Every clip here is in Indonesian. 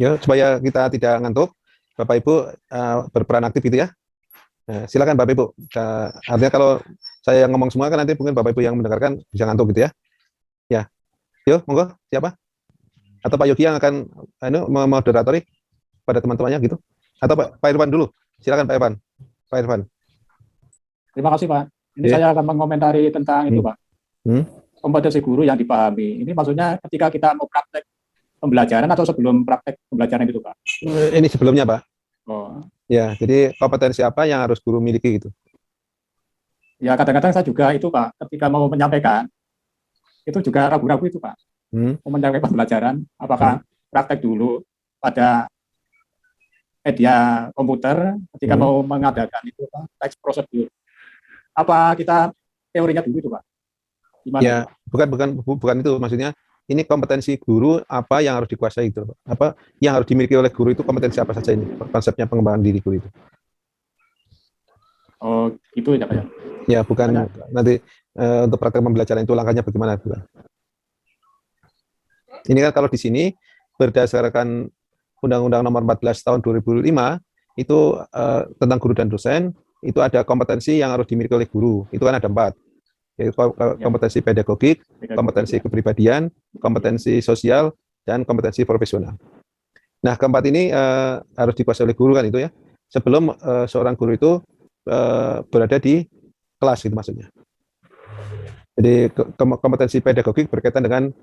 Ya, supaya kita tidak ngantuk, Bapak Ibu berperan aktif gitu ya. Nah, silakan Bapak Ibu. Artinya kalau saya ngomong semua kan nanti mungkin Bapak Ibu yang mendengarkan bisa ngantuk gitu ya. Ya, yuk monggo siapa? Atau Pak Yogi yang akan memoderatori pada teman-temannya gitu? Atau Pak Irfan dulu? Silakan Pak Irfan. Pak Irfan. Terima kasih Pak. Ini Ya. saya akan mengomentari tentang itu Hmm. Pak, Hmm. kompetensi guru yang dipahami. Ini maksudnya ketika kita mau praktek pembelajaran atau sebelum praktek pembelajaran itu Pak? Ini sebelumnya Pak. Oh, Ya, jadi kompetensi apa yang harus guru miliki gitu? ya kadang-kadang saya juga itu Pak, ketika mau menyampaikan, itu juga ragu-ragu itu Pak. Hmm. Mau menyampaikan pembelajaran, Hmm. apakah praktek dulu pada media komputer ketika Hmm. mau mengadakan itu Pak, teks prosedur. Apa kita teorinya dulu itu Pak? Gimana Ya, itu Pak? bukan itu maksudnya. Ini kompetensi guru apa yang harus dikuasai itu? Apa yang harus dimiliki oleh guru itu kompetensi apa saja ini? Konsepnya pengembangan diri guru itu. Oh, gitu ya Pak ya. Ya, bukan Banyak. nanti untuk praktek pembelajaran itu langkahnya bagaimana, bukan. Ini kan kalau di sini berdasarkan Undang-Undang Nomor 14 Tahun 2005 itu tentang guru dan dosen, itu ada kompetensi yang harus dimiliki oleh guru. Itu kan ada 4, yaitu Ya, kompetensi pedagogik, pedagogik kompetensi ya. kepribadian, kompetensi sosial, dan kompetensi profesional. Nah, keempat ini harus dikuasai oleh guru kan itu ya. Sebelum seorang guru itu berada di kelas gitu maksudnya. Jadi kompetensi pedagogik berkaitan dengan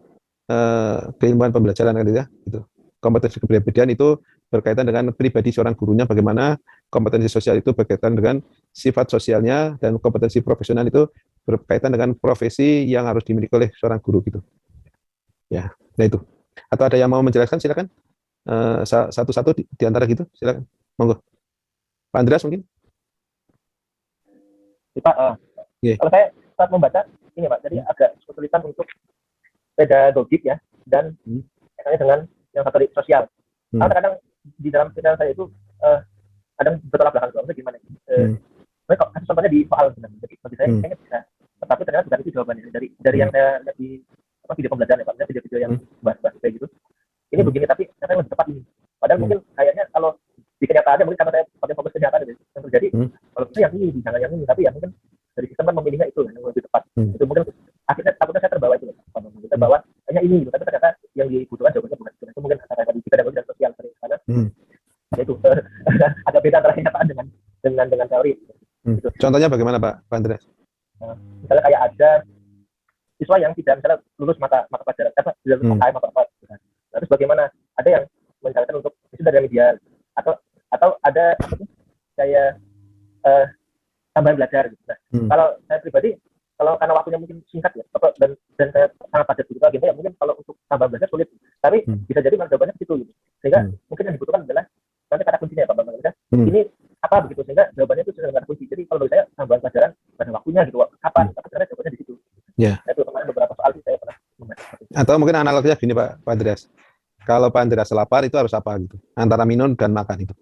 keilmuan pembelajaran kan ya. Gitu. Kompetensi kepribadian itu berkaitan dengan pribadi seorang gurunya bagaimana, kompetensi sosial itu berkaitan dengan sifat sosialnya, dan kompetensi profesional itu berkaitan dengan profesi yang harus dimiliki oleh seorang guru gitu. Ya, nah itu. Atau ada yang mau menjelaskan silakan. Satu-satu di antara gitu, silakan. Monggo. Pak Andreas mungkin? Pak, Yeah. kalau saya saat membaca ini Pak, jadi agak kesulitan untuk pedagogik ya, dan kaitannya dengan yang satu sosial. Karena kadang di dalam pikiran saya itu kadang bertolak belakang, maksudnya gimana? Kok contohnya di soal sebenarnya, jadi bagi saya kayaknya bisa, tetapi ternyata bukan itu jawabannya. Dari yang saya lihat di video pembelajaran ya Pak, video-video yang bahas-bahas kayak gitu, ini begini, tapi saya lebih tepat ini. Padahal mungkin kayaknya kalau di kenyataannya mungkin karena saya pakai fokus kenyataan gitu, yang terjadi kalau itu yang ini, jangan yang ini, tapi ya mungkin dari sistem kan memilihnya itu yang lebih tepat. Itu mungkin akhirnya takutnya saya terbawa itu, terbawa hanya ini gitu, tapi ternyata yang dibutuhkan jawabannya bukan itu. Itu mungkin antara tadi kita dan sosial karena itu ada beda antara kenyataan dengan teori. Gitu. Contohnya bagaimana Pak Andreas? Misalnya kayak ada siswa yang tidak misalnya lulus mata pelajaran apa tidak lulus UKM apa nah, terus bagaimana ada yang mencalonkan untuk itu dari media atau ada apa tuh kayak tambahan belajar gitu. Nah, kalau saya pribadi kalau karena waktunya mungkin singkat ya dan saya sangat padat gitu agenda ya mungkin kalau untuk tambahan belajar sulit, tapi bisa jadi jawabannya ke situ gitu. Sehingga mungkin yang dibutuhkan adalah nanti kata kuncinya ya Pak Bambang, ini apa begitu, sehingga jawabannya itu sudah kata kunci. Jadi kalau bagi saya tambahan pelajaran pada waktunya gitu kapan, tapi ternyata jawabannya di situ. Ya. Itu kemarin beberapa soal sih saya pernah. Atau mungkin analoginya gini Pak Andreas. Kalau Pak Andreas lapar itu harus apa gitu? Antara minum dan makan itu.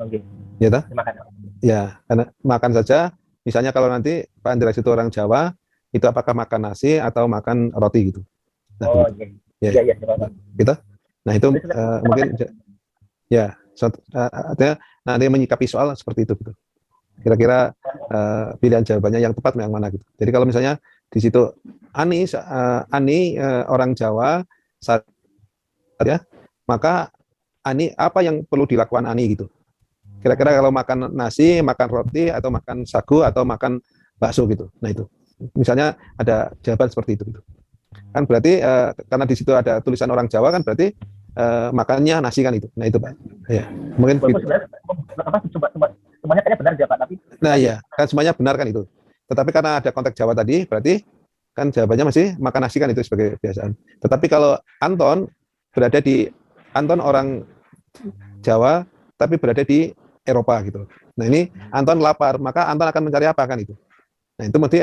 Oke. Ya toh? Makan. Ya, karena makan saja. Misalnya kalau nanti Pak Andreas itu orang Jawa, itu apakah makan nasi atau makan roti gitu? Nah, oh iya. Iya. Gitu. Nah itu mungkin ya. Artinya nanti menyikapi soal seperti itu gitu. Kira-kira pilihan jawabannya yang tepat yang mana gitu. Jadi kalau misalnya di situ Ani orang Jawa ya, maka Ani apa yang perlu dilakukan Ani gitu. Kira-kira kalau makan nasi, makan roti, atau makan sagu, atau makan bakso gitu. Nah itu, misalnya ada jawaban seperti itu. Gitu. Kan berarti karena di situ ada tulisan orang Jawa kan berarti makannya nasi kan itu. Nah itu Pak. Ya, mungkin. Gitu. Semuanya kayaknya benar ya Pak, tapi. Nah iya, kan semuanya benar kan itu. Tetapi karena ada konteks Jawa tadi, berarti kan jawabannya masih makan nasi kan itu sebagai kebiasaan. Tetapi kalau Anton orang Jawa, tapi berada di Eropa gitu. Nah ini Anton lapar, maka Anton akan mencari apa kan itu. Nah itu mesti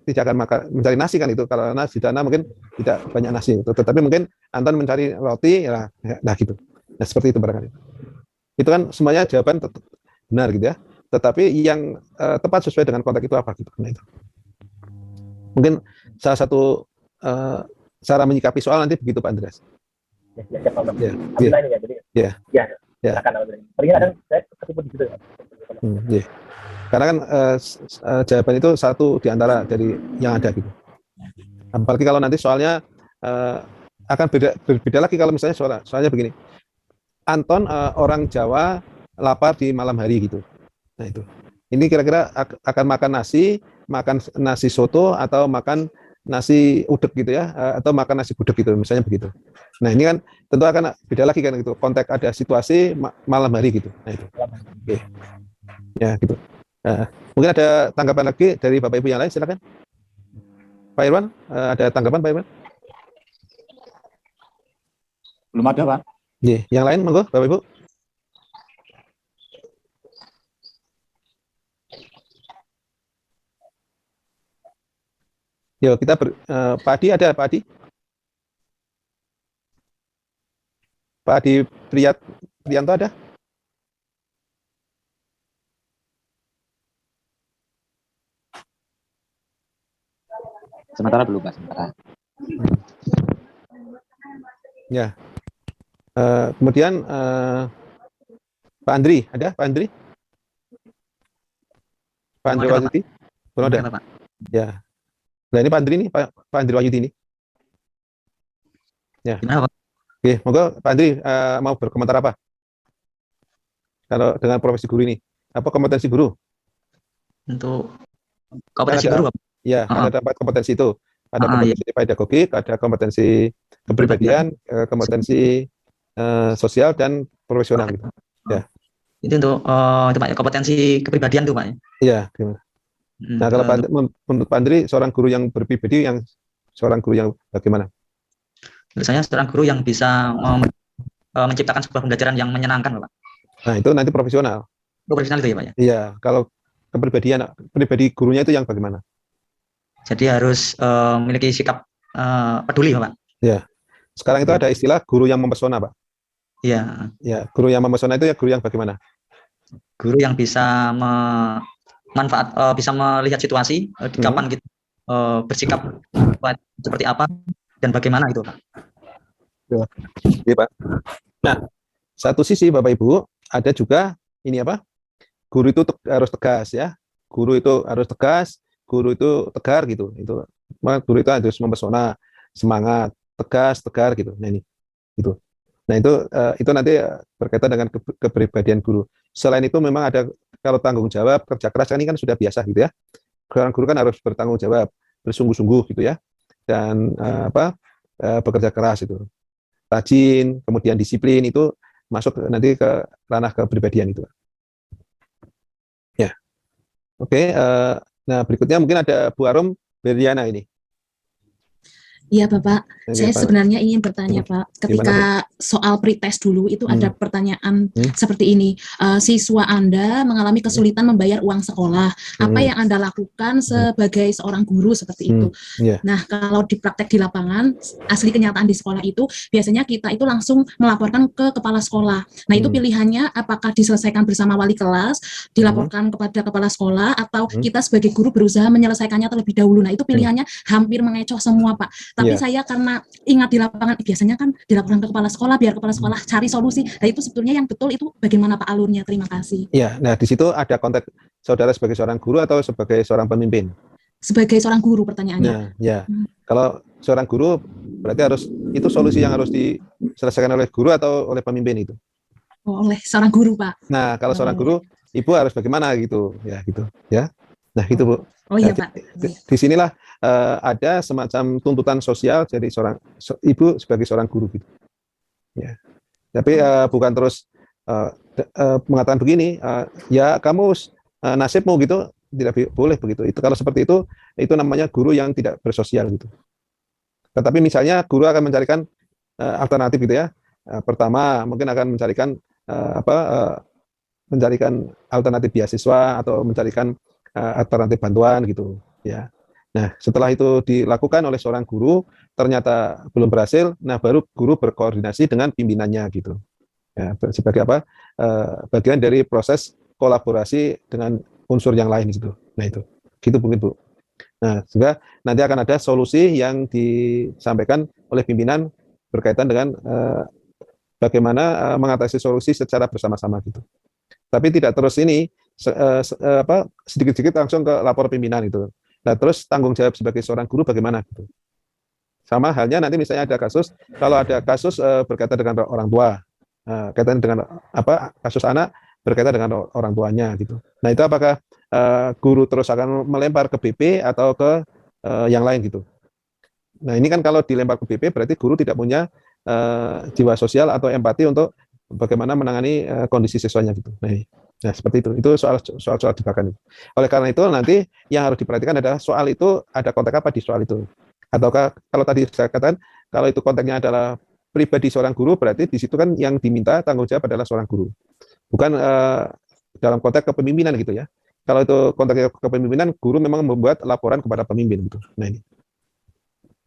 tidak akan mencari nasi kan itu, karena di sana mungkin tidak banyak nasi. Tetapi mungkin Anton mencari roti, ya, nah gitu. Nah seperti itu barangkali. Itu kan semuanya jawaban benar gitu ya. Tetapi yang tepat sesuai dengan konteks itu apa gitu. Nah itu. Mungkin salah satu cara menyikapi soal nanti begitu Pak Andreas. Ya, siap, Pak. Ya, Alhamdulillah ini ya, jadi Ya. ya, Ya. silakan. Alhamdulillah. Paling kadang saya ketipu di situ ya. Ya. Karena kan jawaban itu satu di antara dari yang ada gitu. Apalagi kalau nanti soalnya akan berbeda lagi kalau misalnya soalnya begini. Anton orang Jawa lapar di malam hari gitu. Nah itu. Ini kira-kira akan makan nasi soto atau makan nasi udek gitu ya, atau makan nasi gudeg gitu, misalnya begitu. Nah ini kan tentu akan beda lagi kan gitu. Konteks ada situasi malam hari gitu. Nah itu. Oke. Ya gitu. Mungkin ada tanggapan lagi dari Bapak Ibu yang lain, silakan. Pak Irwan, ada tanggapan Pak Irwan? Belum ada, Pak. Yang lain monggo Bapak Ibu. Yo, kita Pak Adi ada, Pak Adi? Pak Adi Priyanto ada? Sementara belum, Pak. Sementara. Ya. Kemudian Pak Andri, ada Pak Andri? Pak Andri Wahyudi? Belum ada? Pak. Ya. Nah ini Pak Andri nih, Pak Andri Wahyudi ini. Ya. Gimana, Pak? Oke, monggo Pak Andri mau berkomentar apa? Kalau dengan profesi guru ini, apa kompetensi guru? Untuk kompetensi guru, Pak. Ya, ada empat kompetensi itu. Ada kompetensi pedagogik, ada kompetensi kepribadian, kompetensi sosial dan profesional gitu. Ya. Itu untuk itu Pak, kompetensi kepribadian tuh, Pak. Iya, gimana? Nah, kalau menurut Pak Andri, seorang guru yang berpribadi, seorang guru yang bagaimana? Menurut saya seorang guru yang bisa menciptakan sebuah pembelajaran yang menyenangkan, Pak. Nah, itu nanti profesional. Profesional itu ya, Pak ya? Iya, kalau kepribadian pribadi gurunya itu yang bagaimana? Jadi harus memiliki sikap peduli, Pak. Ya. Sekarang itu ada istilah guru yang mempesona, Pak. Iya. Ya, guru yang mempesona itu ya guru yang bagaimana? Guru yang bisa bisa melihat situasi kapan kita bersikap seperti apa dan bagaimana itu, Pak. Iya, Pak. Nah, satu sisi Bapak Ibu ada juga ini apa? Guru itu harus tegas ya. Guru itu harus tegas, guru itu tegar gitu. Itu guru itu harus mempesona, semangat, tegas, tegar gitu. Nah ini gitu. Nah itu nanti berkaitan dengan kepribadian guru. Selain itu memang ada kalau tanggung jawab, kerja keras ini kan sudah biasa gitu ya. Seorang guru kan harus bertanggung jawab, bersungguh-sungguh gitu ya. Dan bekerja keras itu. Rajin, kemudian disiplin itu masuk nanti ke ranah kepribadian itu. Ya. Oke, nah berikutnya mungkin ada Bu Arum Beriana ini. Iya Bapak, saya sebenarnya ingin bertanya Pak, ketika Gimana, soal pretest dulu itu ada pertanyaan seperti ini, siswa Anda mengalami kesulitan membayar uang sekolah, apa yang Anda lakukan sebagai seorang guru seperti itu? Nah kalau di praktek di lapangan, asli kenyataan di sekolah itu, biasanya kita itu langsung melaporkan ke kepala sekolah. Nah itu pilihannya apakah diselesaikan bersama wali kelas, dilaporkan kepada kepala sekolah, atau kita sebagai guru berusaha menyelesaikannya terlebih dahulu. Nah itu pilihannya hampir mengecoh semua Pak. Tapi saya karena ingat di lapangan, biasanya kan dilaporkan ke kepala sekolah, biar kepala sekolah cari solusi. Nah itu sebetulnya yang betul itu bagaimana Pak alurnya? Terima kasih. Iya, nah di situ ada konteks saudara sebagai seorang guru atau sebagai seorang pemimpin? Sebagai seorang guru pertanyaannya. Nah, ya. Kalau seorang guru berarti harus itu solusi yang harus diselesaikan oleh guru atau oleh pemimpin itu? Oh, oleh seorang guru Pak. Nah kalau seorang guru, ibu harus bagaimana gitu, ya gitu, ya. Nah itu Bu. Oh iya Pak. Di sinilah ada semacam tuntutan sosial dari seorang ibu sebagai seorang guru gitu. Ya. Tapi bukan terus mengatakan begini, ya kamu nasibmu gitu, tidak boleh begitu. Itu kalau seperti itu namanya guru yang tidak bersosial gitu. Tetapi misalnya guru akan mencarikan alternatif gitu ya. Pertama mungkin akan mencarikan mencarikan alternatif beasiswa atau mencarikan alternatif bantuan gitu ya. Nah setelah itu dilakukan oleh seorang guru ternyata belum berhasil, nah baru guru berkoordinasi dengan pimpinannya gitu ya, sebagai apa bagian dari proses kolaborasi dengan unsur yang lain gitu. Nah itu gitu mungkin Bu. Nah sehingga nanti akan ada solusi yang disampaikan oleh pimpinan berkaitan dengan bagaimana mengatasi solusi secara bersama-sama gitu. Tapi tidak terus ini sedikit-sedikit langsung ke lapor pimpinan itu. Nah, terus tanggung jawab sebagai seorang guru bagaimana gitu. Sama halnya nanti misalnya ada kasus, kalau ada kasus berkaitan dengan orang tua, kaitan dengan kasus anak berkaitan dengan orang tuanya gitu. Nah, itu apakah guru terus akan melempar ke BP atau ke yang lain gitu. Nah, ini kan kalau dilempar ke BP berarti guru tidak punya jiwa sosial atau empati untuk bagaimana menangani kondisi siswanya gitu. Nah, seperti itu. Itu soal jebakan itu. Oleh karena itu nanti yang harus diperhatikan adalah soal itu ada konteks apa di soal itu. Ataukah kalau tadi saya katakan kalau itu konteksnya adalah pribadi seorang guru, berarti di situ kan yang diminta tanggung jawab adalah seorang guru, bukan dalam konteks kepemimpinan gitu ya. Kalau itu konteks kepemimpinan, guru memang membuat laporan kepada pemimpin gitu.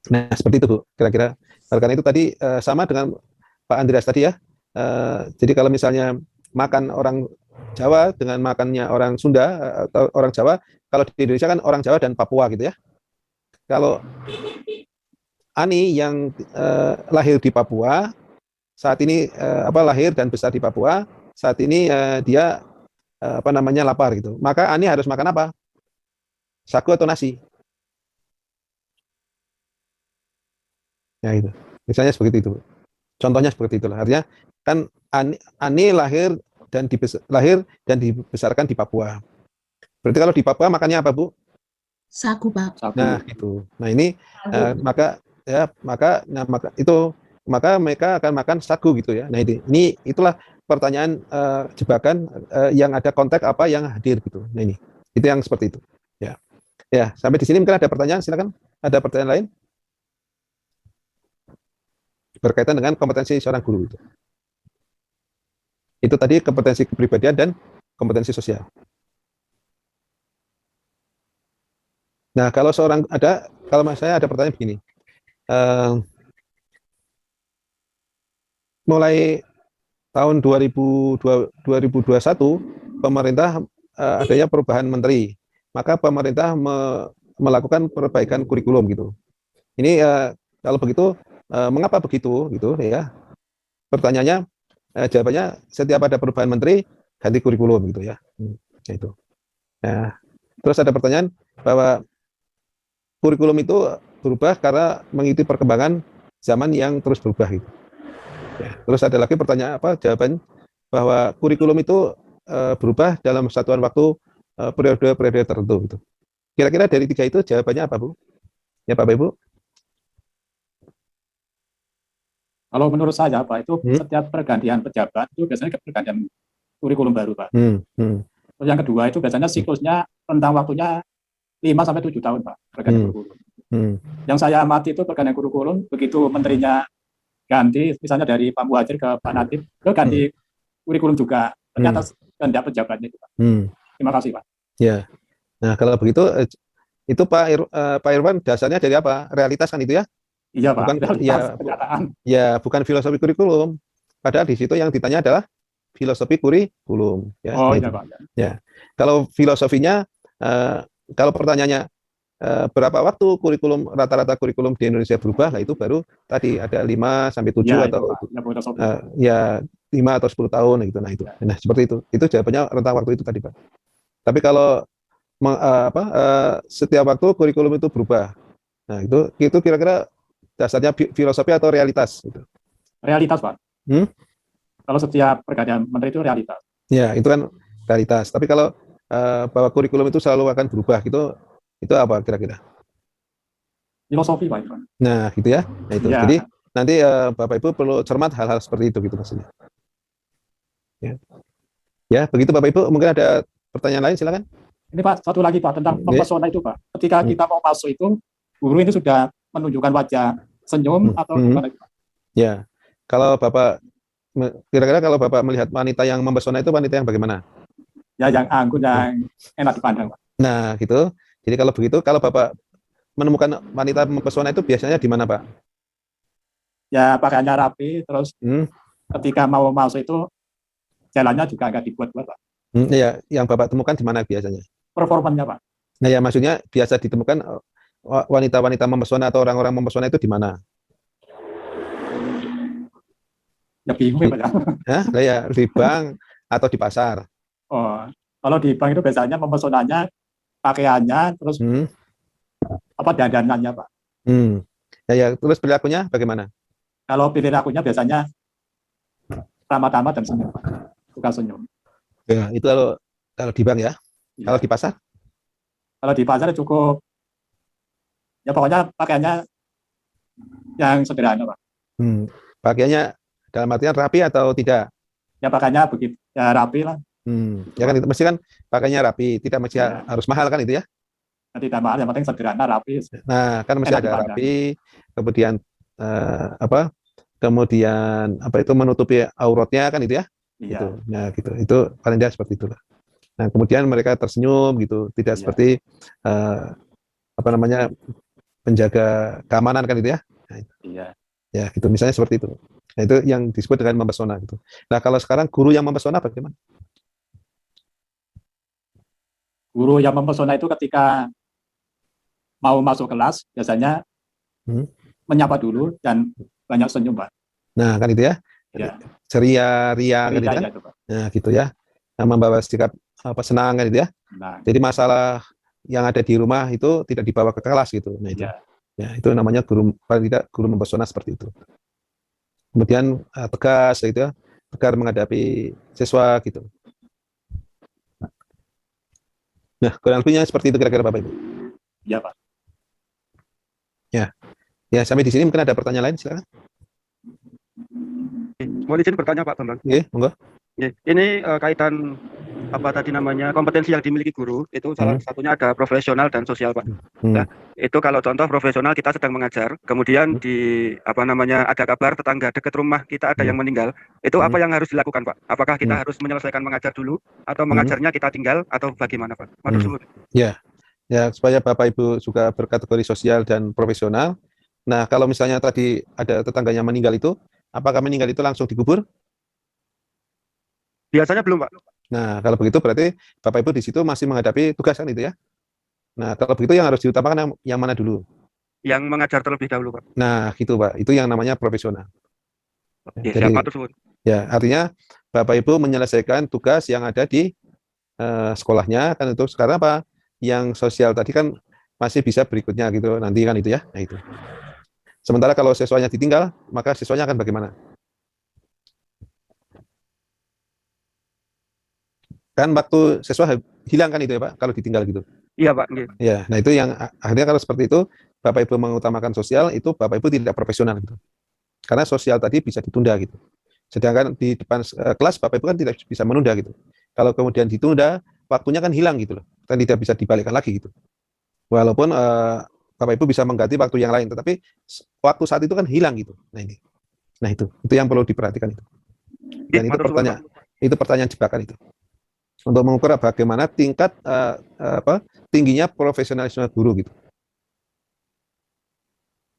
Nah seperti itu Bu, kira-kira. Karena itu tadi sama dengan Pak Andreas tadi ya. Jadi kalau misalnya makan orang Jawa dengan makannya orang Sunda atau orang Jawa, kalau di Indonesia kan orang Jawa dan Papua gitu ya. Kalau Ani yang lahir di Papua, saat ini lahir dan besar di Papua, saat ini dia lapar gitu. Maka Ani harus makan apa? Sagu atau nasi? Ya itu. Misalnya seperti itu. Contohnya seperti itulah. Artinya kan Ani lahir dan dibesarkan di Papua. Berarti kalau di Papua makannya apa, Bu? Sagu, Pak. Sagu. Nah, gitu. Nah, ini maka mereka akan makan sagu gitu ya. Nah, itulah pertanyaan jebakan yang ada konteks apa yang hadir gitu. Nah, ini. Itu yang seperti itu. Ya. Ya, sampai di sini mungkin ada pertanyaan, silakan. Ada pertanyaan lain? Berkaitan dengan kompetensi seorang guru itu. Itu tadi kompetensi kepribadian dan kompetensi sosial. Nah, kalau saya ada pertanyaan begini, mulai tahun 2021 pemerintah adanya perubahan menteri, maka pemerintah melakukan perbaikan kurikulum gitu. Ini kalau begitu, mengapa begitu gitu ya? Pertanyaannya, jawabannya setiap ada perubahan menteri ganti kurikulum gitu ya. Itu. Nah, terus ada pertanyaan bahwa kurikulum itu berubah karena mengikuti perkembangan zaman yang terus berubah gitu. Ya, terus ada lagi pertanyaan jawaban bahwa kurikulum itu berubah dalam satuan waktu periode-periode tertentu gitu. Kira-kira dari tiga itu jawabannya apa, Bu? Ya, Bapak Ibu? Kalau menurut saya, Pak, itu setiap pergantian pejabat itu biasanya pergantian kurikulum baru, Pak. Terus yang kedua itu biasanya siklusnya rentang waktunya 5-7 tahun, Pak, pergantian kurikulum. Yang saya amati itu pergantian kurikulum, begitu menterinya ganti, misalnya dari Pak Muhadjir ke Pak Nadiem, ke ganti kurikulum juga, ternyata kehendak pejabatnya itu, Pak. Terima kasih, Pak. Ya, nah kalau begitu, itu Pak Irwan dasarnya dari apa? Realitas kan itu ya? Iya, Pak. Bukan, bukan filosofi kurikulum. Padahal di situ yang ditanya adalah filosofi kurikulum. Ya, oh iya, Pak. Ya, kalau filosofinya, kalau pertanyaannya berapa waktu rata-rata kurikulum di Indonesia berubah, lah itu baru tadi ada 5-7 ya, atau ya, 5 atau 10 tahun gitu. Nah itu. Nah seperti itu. Itu jawabannya rentang waktu itu tadi, Pak. Tapi kalau setiap waktu kurikulum itu berubah. Nah itu kira-kira dasarnya filosofi atau realitas gitu. Realitas, Pak. Kalau setiap pergantian menteri itu realitas. Ya, itu kan realitas. Tapi kalau bahwa kurikulum itu selalu akan berubah gitu, itu apa kira-kira? Filosofi, Pak. Nah, gitu ya. Nah, itu. Ya. Jadi nanti Bapak Ibu perlu cermat hal-hal seperti itu gitu maksudnya. Ya, begitu Bapak Ibu. Mungkin ada pertanyaan lain, silakan. Ini Pak, satu lagi Pak tentang mempesona itu, Pak. Ketika kita mau masuk itu, guru itu sudah menunjukkan wajah senyum atau gimana, Pak? Ya, kalau Bapak kira-kira kalau Bapak melihat wanita yang mempesona itu wanita yang bagaimana? Ya, yang anggun, yang enak dipandang, Pak. Nah, gitu. Jadi kalau begitu, kalau Bapak menemukan wanita mempesona itu biasanya di mana, Pak? Ya, pakaiannya rapi, terus ketika mau masuk itu jalannya juga agak dibuat-buat, Pak. Iya, yang Bapak temukan di mana biasanya? Performanya, Pak. Nah, ya maksudnya biasa ditemukan wanita-wanita mempesona atau orang-orang mempesona itu di mana? Ya bingung ya Pak. Nah, ya di bank atau di pasar. Oh, kalau di bank itu biasanya memesonanya pakaiannya, terus apa dandanannya Pak. Ya, terus perilakunya bagaimana? Kalau perilakunya biasanya ramah-tamah dan senyum Pak. Suka senyum. Ya, itu kalau di bank ya. Kalau di pasar? Kalau di pasar cukup, ya pokoknya pakaiannya yang sederhana Pak. Pakaiannya dalam artian rapi atau tidak? Ya pakaiannya begitu, ya rapi lah. Ya kan itu mesti kan pakainya rapi, tidak mesti harus mahal kan itu ya? Tidak mahal, yang penting sederhana, rapi. Nah, kan mesti ada rapi, kemudian kemudian apa itu menutupi auratnya kan itu ya? Iya. Gitu. Nah, gitu. Itu paling tidak seperti itulah. Nah, kemudian mereka tersenyum gitu, tidak seperti apa namanya penjaga keamanan kan itu ya? Nah, itu. Iya. Ya, gitu. Misalnya seperti itu. Nah, itu yang disebut dengan mempesona gitu. Nah, kalau sekarang guru yang mempesona bagaimana? Guru yang mempesona itu ketika mau masuk kelas biasanya menyapa dulu dan banyak senyum Pak. Nah, kan itu ya. Ceria, ria kan itu kan. Nah, gitu ya. Nah, membawa sikap senang kan itu ya. Nah. Jadi masalah yang ada di rumah itu tidak dibawa ke kelas gitu. Nah, itu. Ya, itu namanya guru paling tidak guru mempesona seperti itu. Kemudian tegas gitu ya. Tegar menghadapi siswa gitu. Nah, kurang lebihnya seperti itu kira-kira Bapak Ibu. Iya, Pak. Ya, sampai di sini mungkin ada pertanyaan lain, silakan. Mau izin bertanya Pak Bambang? Oke, monggo. Ini kaitan apa tadi namanya kompetensi yang dimiliki guru itu salah satunya ada profesional dan sosial Pak. Nah, itu kalau contoh profesional kita sedang mengajar, kemudian di apa namanya ada kabar tetangga dekat rumah kita ada yang meninggal, itu apa yang harus dilakukan Pak? Apakah kita harus menyelesaikan mengajar dulu atau mengajarnya kita tinggal atau bagaimana Pak? Ya, supaya Bapak Ibu juga berkategori sosial dan profesional. Nah, kalau misalnya tadi ada tetangganya meninggal itu, apakah meninggal itu langsung dikubur? Biasanya belum Pak. Nah, kalau begitu berarti Bapak Ibu di situ masih menghadapi tugas kan itu ya. Nah, kalau begitu yang harus diutamakan yang mana dulu? Yang mengajar terlebih dahulu Pak. Nah, gitu Pak. Itu yang namanya profesional. Ya, jadi, ya, artinya Bapak Ibu menyelesaikan tugas yang ada di sekolahnya kan itu. Sekarang apa? Yang sosial tadi kan masih bisa berikutnya gitu nanti kan itu ya. Nah, itu. Sementara kalau siswanya ditinggal, maka siswanya akan bagaimana? Kan waktu siswa hilang kan itu ya Pak, kalau ditinggal gitu. Iya Pak. Ya, nah itu yang akhirnya kalau seperti itu, Bapak Ibu mengutamakan sosial, itu Bapak Ibu tidak profesional gitu. Karena sosial tadi bisa ditunda gitu. Sedangkan di depan kelas Bapak Ibu kan tidak bisa menunda gitu. Kalau kemudian ditunda, waktunya kan hilang gitu loh. Dan tidak bisa dibalikkan lagi gitu. Walaupun Bapak Ibu bisa mengganti waktu yang lain, tetapi waktu saat itu kan hilang gitu. Nah ini, nah itu yang perlu diperhatikan itu. Dan itu pertanyaan jebakan itu. Untuk mengukur bagaimana tingkat tingginya profesionalisme guru gitu.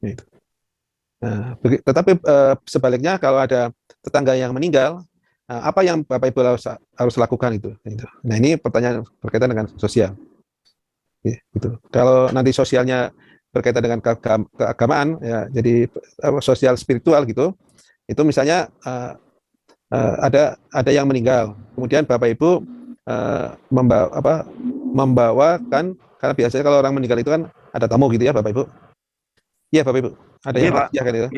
Nah, itu. Nah, tetapi sebaliknya kalau ada tetangga yang meninggal, apa yang Bapak Ibu harus lakukan itu? Nah ini pertanyaan berkaitan dengan sosial. Gitu. Kalau nanti sosialnya berkaitan dengan keagamaan, ya, jadi sosial spiritual gitu, itu misalnya ada yang meninggal, kemudian Bapak Ibu membawakan, karena biasanya kalau orang meninggal itu kan ada tamu gitu ya Bapak Ibu. Iya Bapak Ibu, ada yang ya kan itu.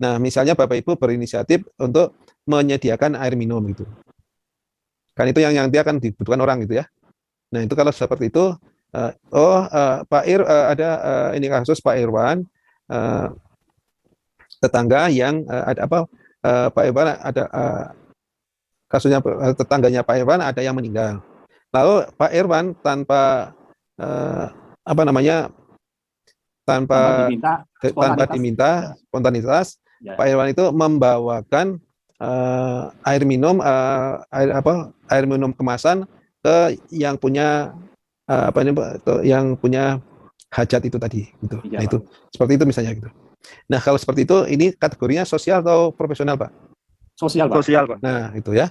Nah misalnya Bapak Ibu berinisiatif untuk menyediakan air minum gitu, kan itu yang dia akan dibutuhkan orang gitu ya. Nah itu kalau seperti itu. Pak ada ini kasus Pak Irwan, tetangga yang ada apa? Pak Irwan ada kasusnya tetangganya Pak Irwan ada yang meninggal. Lalu Pak Irwan tanpa tanpa diminta spontanitas, ya. Pak Irwan itu membawakan air minum air minum kemasan ke yang punya yang punya hajat itu tadi gitu. Ya, nah itu seperti itu misalnya gitu. Nah kalau seperti itu ini kategorinya sosial atau profesional Pak? Sosial Pak. Nah itu ya,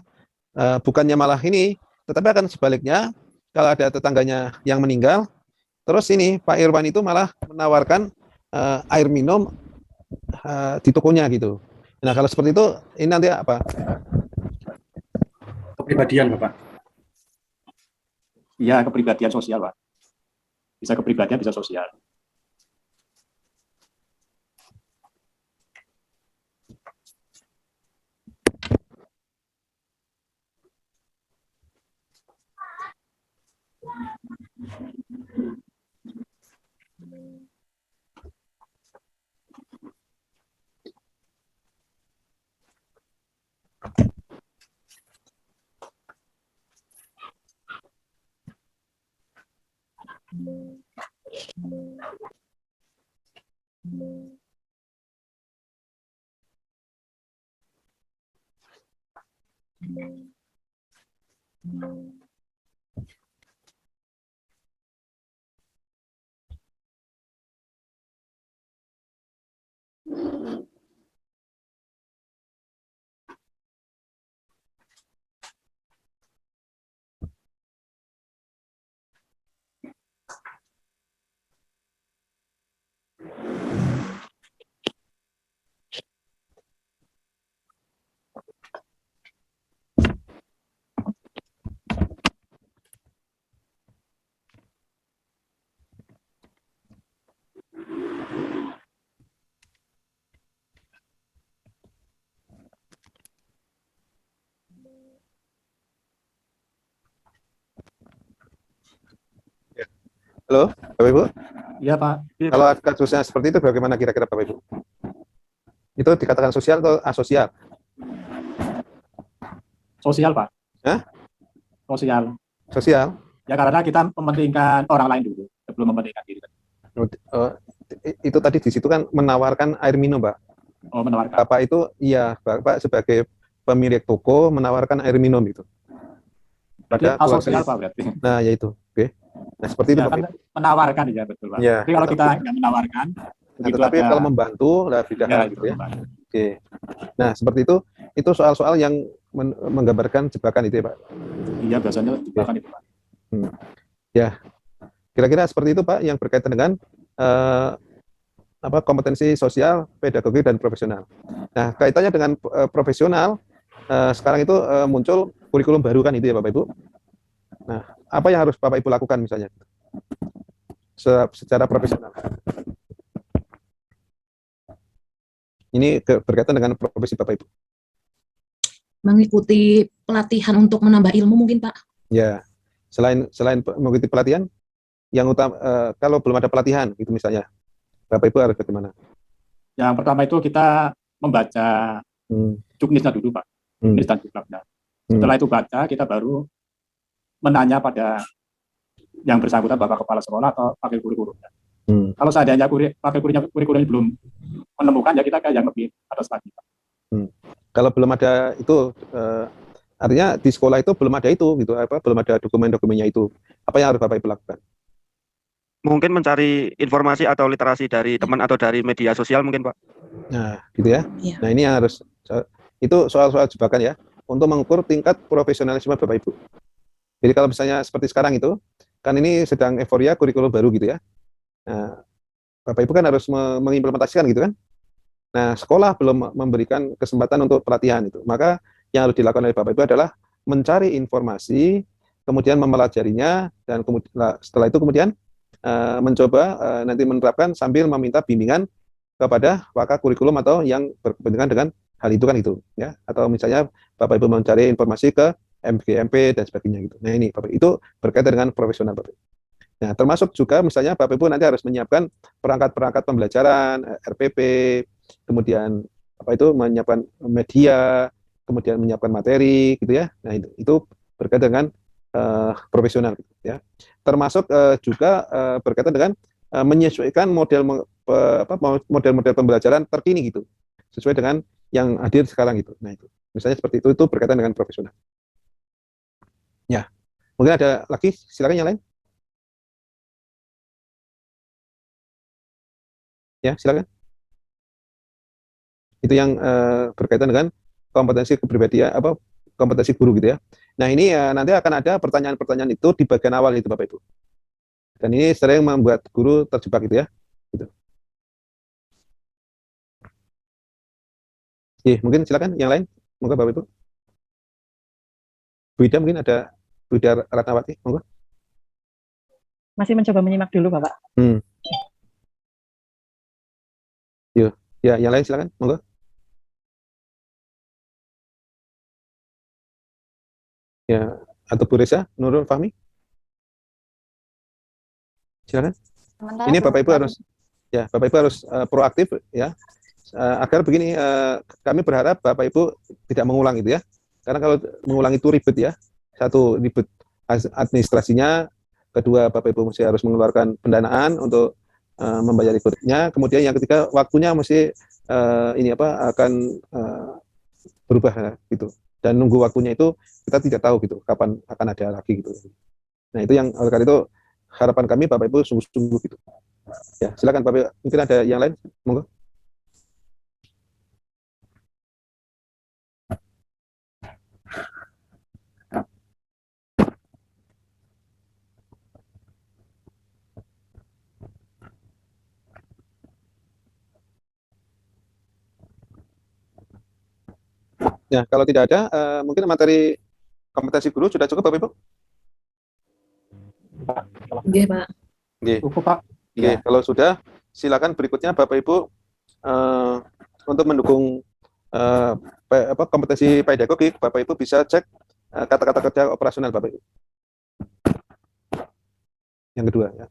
bukannya malah ini, tetapi akan sebaliknya kalau ada tetangganya yang meninggal, terus ini Pak Irwan itu malah menawarkan air minum di tokonya gitu. Nah, kalau seperti itu, ini nanti apa? Kepribadian, Bapak. Iya, kepribadian sosial, Pak. Bisa kepribadian, bisa sosial. Halo, Bapak Ibu? Iya, Pak. Kalau kasusnya seperti itu, bagaimana kira-kira Bapak Ibu? Itu dikatakan sosial atau asosial? Sosial, Pak. Hah? Sosial. Sosial? Ya, karena kita mementingkan orang lain dulu, sebelum mementingkan diri. Itu tadi di situ kan menawarkan air minum, Pak. Oh, menawarkan. Bapak itu, iya, Bapak sebagai pemilik toko menawarkan air minum itu. Pada asosial, Pak, berarti. Nah, ya itu. Oke. Nah, seperti itu, Bapak. Menawarkan, ya, betul, Pak. Ya, tapi kalau kita nggak menawarkan, nah, tetapi kalau membantu, lah beda hal gitu ya. Oke. Nah, seperti itu soal-soal yang menggambarkan jebakan itu ya, Pak. Iya, biasanya jebakan itu, Pak. Ya, kira-kira seperti itu, Pak, yang berkaitan dengan kompetensi sosial, pedagogi, dan profesional. Nah, kaitannya dengan profesional, sekarang itu muncul kurikulum baru kan itu ya, Bapak Ibu. Nah, apa yang harus Bapak Ibu lakukan misalnya secara profesional? Ini berkaitan dengan profesi Bapak Ibu. Mengikuti pelatihan untuk menambah ilmu mungkin, Pak. Ya, selain mengikuti pelatihan, yang utama kalau belum ada pelatihan itu misalnya, Bapak Ibu harus bagaimana? Yang pertama itu kita membaca juknisnya dulu, Pak. Juknis dan juklapnya. Setelah itu baca, kita baru menanya pada yang bersangkutan, Bapak Kepala Sekolah atau wakil kurikulumnya. Kalau seandainya wakil kurikulumnya belum menemukan, ya kita ke yang lebih atas lagi, Pak. Kalau belum ada itu, artinya di sekolah itu belum ada itu, gitu, belum ada dokumen-dokumennya itu. Apa yang harus Bapak Ibu lakukan? Mungkin mencari informasi atau literasi dari teman atau dari media sosial mungkin, Pak. Nah, gitu ya. Nah, ini yang harus, itu soal-soal jebakan ya, untuk mengukur tingkat profesionalisme Bapak Ibu. Jadi kalau misalnya seperti sekarang itu, kan ini sedang euforia kurikulum baru gitu ya. Nah, Bapak Ibu kan harus mengimplementasikan gitu kan. Nah, sekolah belum memberikan kesempatan untuk pelatihan itu. Maka yang harus dilakukan oleh Bapak Ibu adalah mencari informasi, kemudian mempelajarinya, dan setelah itu kemudian mencoba nanti menerapkan sambil meminta bimbingan kepada pakar kurikulum atau yang berkepentingan dengan hal itu kan itu ya. Atau misalnya Bapak Ibu mencari informasi ke MGMP dan sebagainya gitu. Nah, ini Bapak itu berkaitan dengan profesional Bapak. Nah, termasuk juga misalnya Bapak Ibu nanti harus menyiapkan perangkat-perangkat pembelajaran, RPP, kemudian menyiapkan media, kemudian menyiapkan materi gitu ya. Nah, itu berkaitan dengan profesional gitu ya. Termasuk juga berkaitan dengan menyesuaikan model-model pembelajaran terkini gitu. Sesuai dengan yang hadir sekarang gitu. Nah, itu. Misalnya seperti itu berkaitan dengan profesional. Ya. Mungkin ada lagi, silakan yang lain. Ya, silakan. Itu yang berkaitan dengan kompetensi kepribadian, kompetensi guru gitu ya. Nah, ini nanti akan ada pertanyaan-pertanyaan itu di bagian awal itu Bapak Ibu. Dan ini sering membuat guru terjebak gitu ya. Gitu. Mungkin silakan yang lain, monggo Bapak Ibu. Bu Ida mungkin ada, Bu Ida Ratnawati, monggo. Masih mencoba menyimak dulu Bapak. Yuk, ya yang lain silakan, monggo. Ya, atau Bu Reza, Nurul Fahmi. Silakan. Sementara ini Bapak Ibu harus proaktif ya, agar begini, kami berharap Bapak Ibu tidak mengulang itu ya, karena kalau mengulang itu ribet ya, satu ribet administrasinya, kedua Bapak Ibu mesti harus mengeluarkan pendanaan untuk membayar ikutnya, kemudian yang ketiga waktunya mesti akan berubah ya, gitu, dan nunggu waktunya itu kita tidak tahu gitu kapan akan ada lagi gitu. Nah itu yang oleh karena itu harapan kami Bapak Ibu sungguh-sungguh gitu. Ya, silakan Bapak Ibu. Mungkin ada yang lain, monggo. Ya, kalau tidak ada, mungkin materi kompetensi guru sudah cukup Bapak Ibu? Oke, Pak. Cukup, Pak. Oke, kalau sudah, silakan berikutnya Bapak Ibu untuk mendukung kompetensi pedagogik, Bapak Ibu bisa cek kata-kata kerja operasional Bapak Ibu. Yang kedua ya,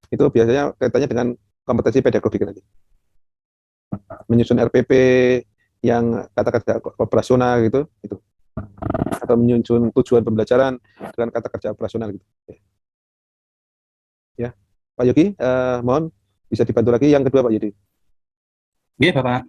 itu biasanya kaitannya dengan kompetensi pedagogik nanti. Menyusun RPP yang kata kerja operasional gitu, atau menyusun tujuan pembelajaran dengan kata kerja operasional gitu. Ya, Pak Yogi, mohon bisa dibantu lagi yang kedua Pak Yudi. Iya, Bapak.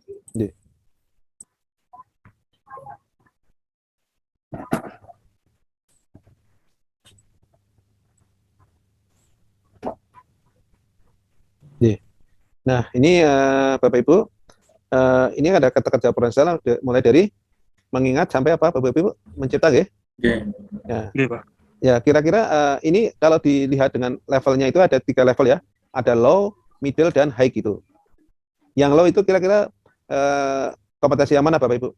Iya. Nah, ini Bapak Ibu, ini ada kata kerja operasional mulai dari mengingat sampai apa Bapak Ibu mencipta ya? Iya, Pak. Ya, kira-kira ini kalau dilihat dengan levelnya itu ada 3 level ya. Ada low, middle, dan high gitu. Yang low itu kira-kira kompetensi yang mana Bapak Ibu?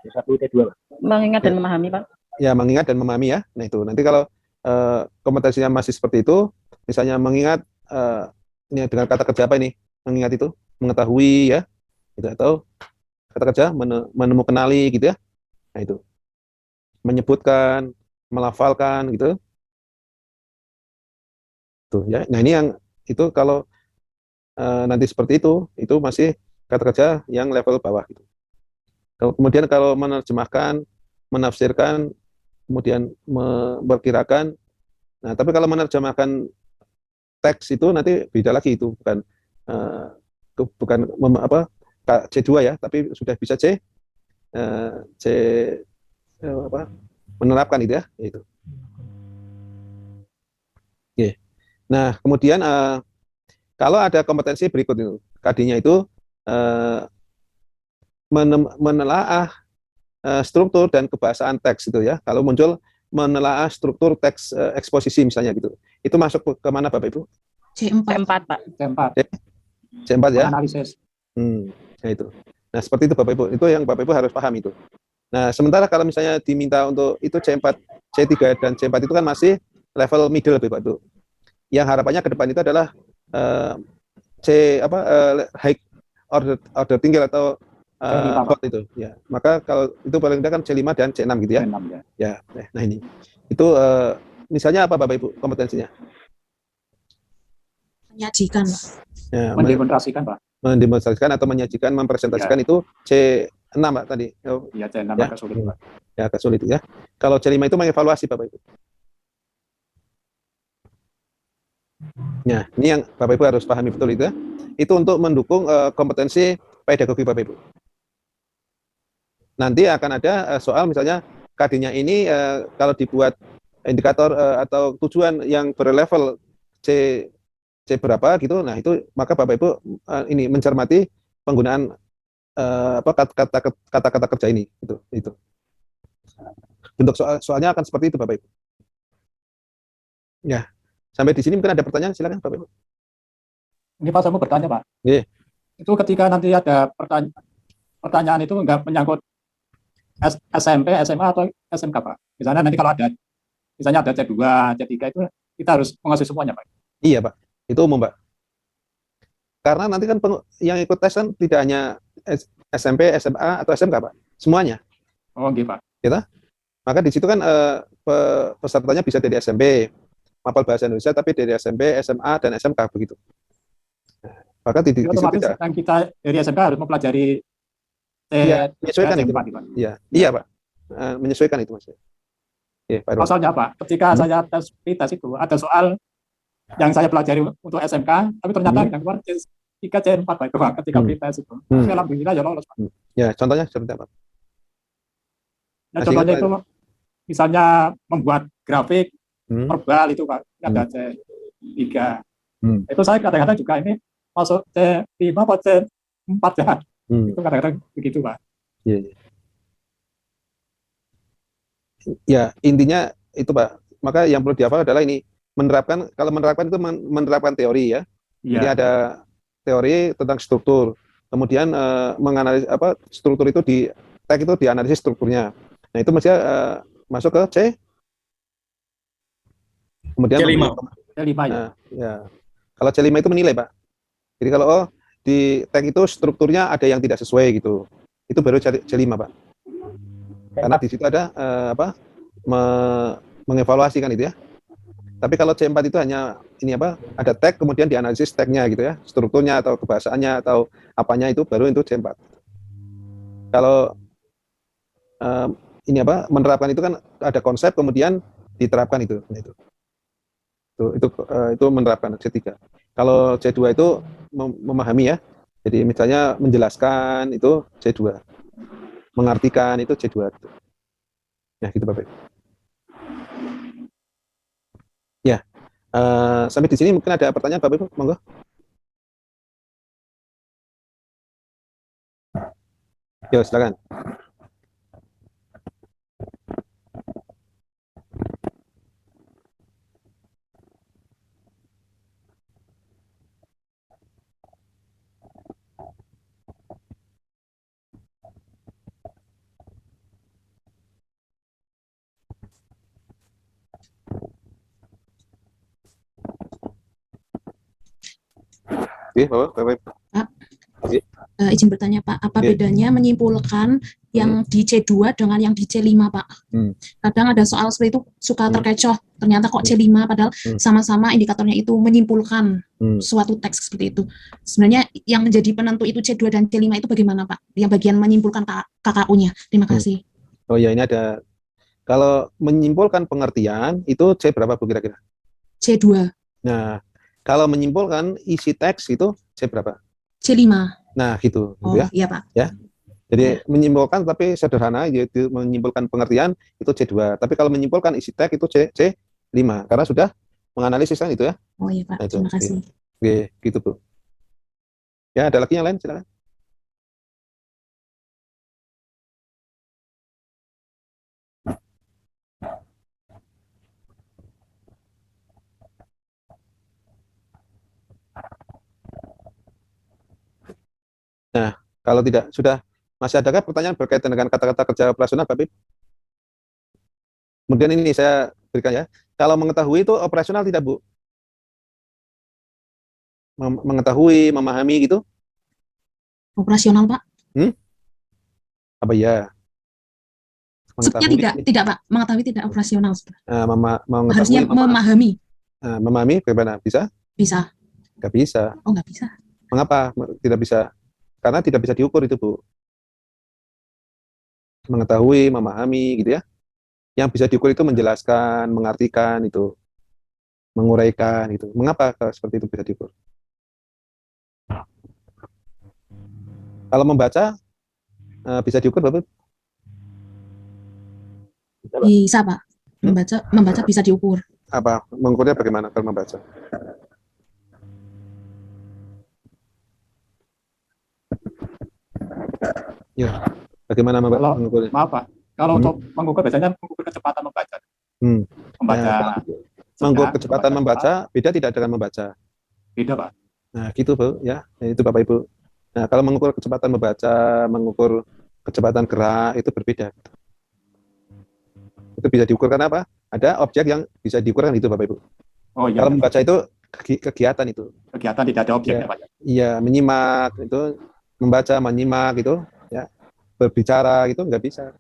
T1, T2. Mengingat dan memahami, Pak. Ya, mengingat dan memahami ya. Nah itu, nanti kalau kompetensinya masih seperti itu, misalnya mengingat, ini dengan kata kerja apa ini? Mengingat itu, mengetahui ya, gitu, atau kata kerja menemukan kenali gitu ya. Nah itu, menyebutkan, melafalkan gitu. Tuh ya. Nah ini yang itu kalau nanti seperti itu masih kata kerja yang level bawah gitu. Kemudian kalau menerjemahkan, menafsirkan, kemudian memperkirakan. Nah, tapi kalau menerjemahkan teks itu nanti beda lagi, itu bukan C2 ya, tapi sudah bisa menerapkan itu ya, itu. Oke. Nah, kemudian kalau ada kompetensi berikut itu, KD-nya itu menelaah struktur dan kebahasaan teks itu ya. Kalau muncul menelaah struktur teks eksposisi misalnya gitu. Itu masuk ke mana Bapak Ibu? C4, Pak. C4 ya. Analisis. Nah itu. Nah, seperti itu Bapak Ibu. Itu yang Bapak Ibu harus paham itu. Nah, sementara kalau misalnya diminta untuk itu C4, C3 dan C4 itu kan masih level middle Bapak Ibu. Yang harapannya ke depan itu adalah high order tinggi atau itu ya. Maka kalau itu paling tidak kan C5 dan C6 gitu ya. C6, ya. Ya. Nah ini. Itu misalnya apa Bapak Ibu kompetensinya? Menyajikan. Ya, mendemonstrasikan, Pak. Mendemonstrasikan atau menyajikan, mempresentasikan itu C6 Pak tadi. Iya, C6 ya. agak sulit, Pak. Ya, agak sulit ya. Kalau C5 itu mengevaluasi Bapak Ibu. Nah, ini yang Bapak Ibu harus pahami betul itu ya. Itu untuk mendukung kompetensi pedagogi Bapak Ibu. Nanti akan ada soal misalnya KD-nya ini kalau dibuat indikator atau tujuan yang berlevel C berapa gitu, nah itu maka Bapak Ibu ini mencermati penggunaan kata-kata kerja ini itu. Bentuk soalnya akan seperti itu Bapak Ibu. Ya. Sampai di sini mungkin ada pertanyaan, silakan Bapak Ibu. Ini Pak, saya mau bertanya Pak. Yeah. Itu ketika nanti ada pertanyaan itu nggak menyangkut SMP, SMA atau SMK Pak. Misalnya nanti kalau ada, misalnya ada C2, C3 itu kita harus menguasai semuanya Pak. Iya Pak, itu umum Pak. Karena nanti kan yang ikut tes kan tidak hanya SMP, SMA atau SMK Pak, semuanya. Oh gitu Pak. Gitu? Maka di situ kan pesertanya bisa dari SMP, hafal bahasa Indonesia, tapi dari SMP, SMA, dan SMK begitu. Maka di situ tidak. Yang kita dari SMK harus mempelajari menyesuaikan itu. Iya Pak, menyesuaikan itu Mas. Ya, pasalnya Pak, ketika saya tes itu ada soal yang saya pelajari untuk SMK, tapi ternyata yang keluar C3, C4 Pak, itu Pak, ketika tes itu. Alhamdulillah ya lolos Pak. Ya, contohnya seperti apa? Ya, contohnya itu misalnya membuat grafik verbal itu Pak, ada C3. Itu saya kadang-kadang juga ini masuk C5 atau C4 ya. Itu kadang-kadang begitu Pak. Ya, intinya itu Pak. Maka yang perlu dihafal adalah ini, kalau menerapkan itu menerapkan teori ya. Jadi ada teori tentang struktur. Kemudian menganalisis struktur itu di tag itu dianalisis strukturnya. Nah, itu mestinya masuk ke C. Kemudian C5 ya. Ya. Kalau C5 itu menilai, Pak. Jadi kalau di tag itu strukturnya ada yang tidak sesuai gitu. Itu baru C5, Pak. Karena di situ ada mengevaluasi kan itu ya. Tapi kalau C4 itu hanya ada tag kemudian dianalisis tagnya gitu ya, strukturnya atau kebahasaannya atau apanya itu baru itu C4. Kalau menerapkan itu kan ada konsep kemudian diterapkan itu. Itu menerapkan C3. Kalau C2 itu memahami ya. Jadi misalnya menjelaskan itu C2. Mengartikan itu C2. Ya, gitu Bapak. Ya. Sampai di sini mungkin ada pertanyaan Bapak Ibu, monggo. Yo, silakan. Bapak. Izin bertanya Pak, apa bedanya menyimpulkan yang di C2 dengan yang di C5 Pak? Kadang ada soal seperti itu suka terkecoh, ternyata kok C5 padahal sama-sama indikatornya itu menyimpulkan suatu teks seperti itu. Sebenarnya yang menjadi penentu itu C2 dan C5 itu bagaimana Pak? Yang bagian menyimpulkan KKU-nya. Terima kasih. Oh ya, ini ada. Kalau menyimpulkan pengertian itu C berapa Bu kira-kira? C2. Nah, kalau menyimpulkan isi teks itu C berapa? C5. Nah, gitu. Oh, ya. Iya, Pak. Ya. Jadi menyimpulkan tapi sederhana, yaitu menyimpulkan pengertian itu C2. Tapi kalau menyimpulkan isi teks itu C5. Karena sudah menganalisis kan itu ya. Oh iya, Pak. Nah, terima kasih. Oke, gitu Bu. Ya, ada lagi yang lain? Silakan. Nah, kalau tidak, sudah masih adakah pertanyaan berkaitan dengan kata-kata kerja operasional, Bapak? Kemudian ini saya berikan ya. Kalau mengetahui itu operasional tidak, Bu? Mengetahui, memahami gitu? Operasional, Pak? Apa ya? Sebenarnya tidak, Pak. Mengetahui tidak operasional. Harusnya memahami. Memahami bagaimana? Bisa? Bisa. Nggak bisa. Oh, nggak bisa. Mengapa tidak bisa? Karena tidak bisa diukur itu, Bu. Mengetahui, memahami, gitu ya. Yang bisa diukur itu menjelaskan, mengartikan, itu. Menguraikan, itu. Mengapa seperti itu bisa diukur? Kalau membaca, bisa diukur, Bapak? Bisa, Pak. Membaca bisa diukur. Apa? Mengukurnya bagaimana kalau membaca? Ya, bagaimana mengukurnya? Maaf Pak, kalau untuk mengukur biasanya mengukur kecepatan membaca. Membaca. Mengukur kecepatan membaca beda tidak dengan membaca? Beda Pak. Nah, gitu Bu, ya. Itu Bapak Ibu. Nah, kalau mengukur kecepatan membaca, mengukur kecepatan gerak itu berbeda. Itu bisa diukurkan apa? Ada objek yang bisa diukurkan itu, Bapak Ibu. Oh iya. Kalau membaca itu kegiatan itu. Kegiatan tidak ada objek ya, Pak. Iya, menyimak itu, membaca, menyimak itu, ya. Berbicara itu nggak bisa.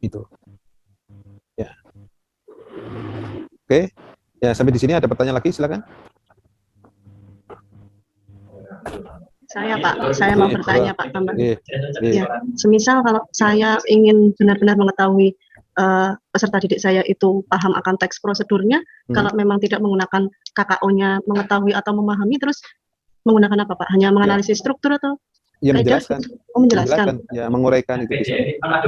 Itu. Ya. Oke. Ya, sampai di sini ada pertanyaan lagi, silakan. Saya Pak, saya mau bertanya Pak tambah. Ya, semisal kalau saya ingin benar-benar mengetahui peserta didik saya itu paham akan teks prosedurnya, kalau memang tidak menggunakan KKO-nya mengetahui atau memahami, terus menggunakan apa Pak? Hanya menganalisis struktur atau? Ya, menjelaskan. Menjelaskan. Ya, menguraikan itu bisa.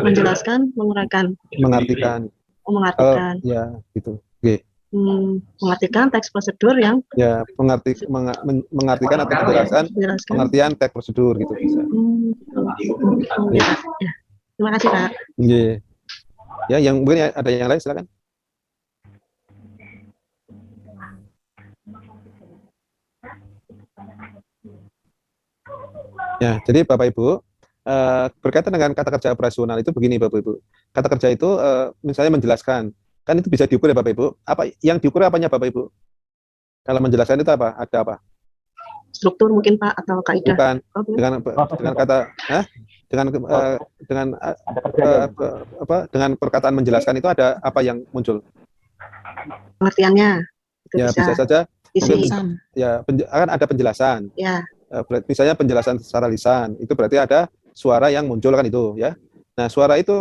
Menjelaskan, menguraikan. Mengartikan. Mengartikan. Ya, gitu. Oke. Mengartikan teks prosedur yang mengartikan atau menjelaskan pengertian teks prosedur gitu bisa. Ya. Terima kasih Pak. Ya, yang mungkin ada yang lain silakan. Ya, jadi Bapak Ibu berkaitan dengan kata kerja operasional itu begini Bapak Ibu. Kata kerja itu misalnya menjelaskan. Kan itu bisa diukur ya Bapak Ibu. Apa yang diukur apanya Bapak Ibu? Kalau menjelaskan itu apa? Ada apa? Struktur mungkin Pak atau kaidah. Bukan. Dengan kata dengan perkataan menjelaskan itu ada apa yang muncul? Pengertiannya. Ya bisa saja. Mungkin, ya akan ada penjelasan. Ya. Misalnya penjelasan secara lisan itu berarti ada suara yang muncul kan itu ya. Nah suara itu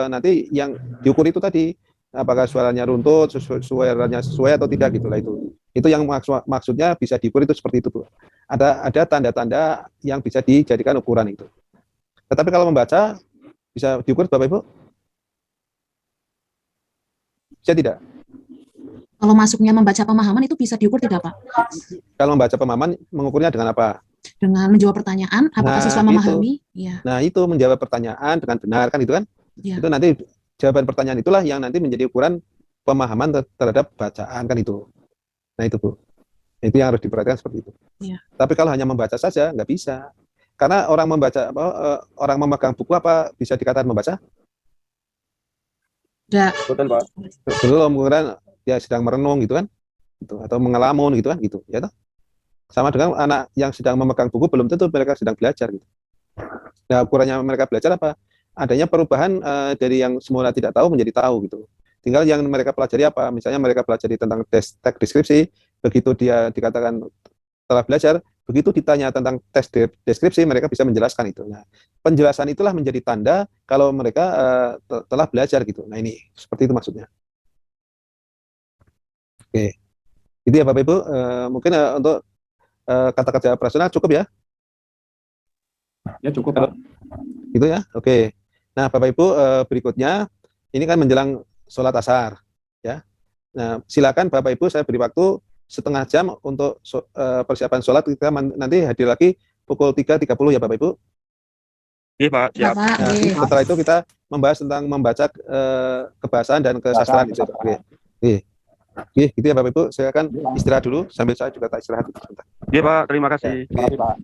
nanti yang diukur itu tadi. Apakah suaranya runtut, suaranya sesuai atau tidak gitulah itu. Itu yang maksudnya bisa diukur itu seperti itu, Bu. Ada tanda-tanda yang bisa dijadikan ukuran itu. Tetapi kalau membaca bisa diukur Bapak Ibu? Bisa tidak? Kalau masuknya membaca pemahaman itu bisa diukur tidak, Pak? Kalau membaca pemahaman mengukurnya dengan apa? Dengan menjawab pertanyaan, apakah siswa memahami? Ya. Nah, itu menjawab pertanyaan dengan benar kan itu kan? Ya. Itu nanti jawaban pertanyaan itulah yang nanti menjadi ukuran pemahaman terhadap bacaan kan itu. Nah itu Bu, itu yang harus diperhatikan seperti itu. Ya. Tapi kalau hanya membaca saja nggak bisa, karena orang membaca orang memegang buku apa bisa dikatakan membaca? Ya. Betul Pak. Belum, kemudian dia sedang merenung gitu kan, gitu. Atau mengelamun gitu kan, gitu ya toh. Sama dengan anak yang sedang memegang buku belum tentu mereka sedang belajar gitu. Nah ukurannya mereka belajar apa? Adanya perubahan dari yang semula tidak tahu menjadi tahu gitu. Tinggal yang mereka pelajari apa, misalnya mereka pelajari tentang teks deskripsi, begitu dia dikatakan telah belajar, begitu ditanya tentang teks deskripsi, mereka bisa menjelaskan itu. Nah, penjelasan itulah menjadi tanda kalau mereka telah belajar gitu. Nah ini, seperti itu maksudnya. Oke, itu ya Bapak Ibu, mungkin untuk kata kerja operasional cukup ya? Ya cukup Pak. Gitu ya, oke. Nah, Bapak Ibu, berikutnya ini kan menjelang sholat asar, ya. Nah, silakan Bapak Ibu saya beri waktu setengah jam untuk persiapan sholat. Kita nanti hadir lagi pukul 3.30 ya Bapak Ibu. Iya Pak, siap. Nah, setelah itu kita membahas tentang membaca kebahasaan dan kesastraan itu. Oke. Oke, gitu ya Bapak Ibu. Saya akan istirahat dulu sambil saya juga tak istirahat sebentar. Iya Pak, terima kasih. Ya, Pak.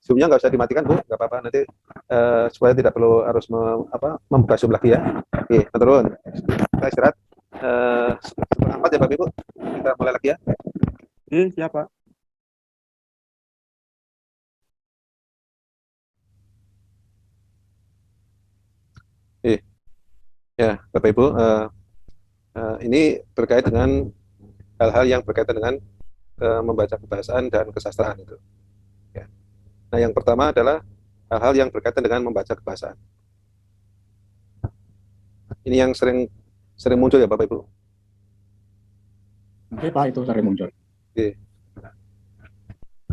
Zoom-nya nggak usah dimatikan Bu, nggak apa-apa nanti supaya tidak perlu harus membuka Zoom lagi ya. Oke, turun. Kita istirahat setengah 4 ya Bapak Ibu. Kita mulai lagi ya. Iya, siap Pak. Ya Bapak Ibu, ini berkait dengan hal-hal yang berkaitan dengan membaca kebahasaan dan kesastraan itu. Nah, yang pertama adalah hal-hal yang berkaitan dengan membaca kebahasaan. Ini yang sering muncul ya Bapak Ibu. Oke Pak, itu sering muncul. Oke.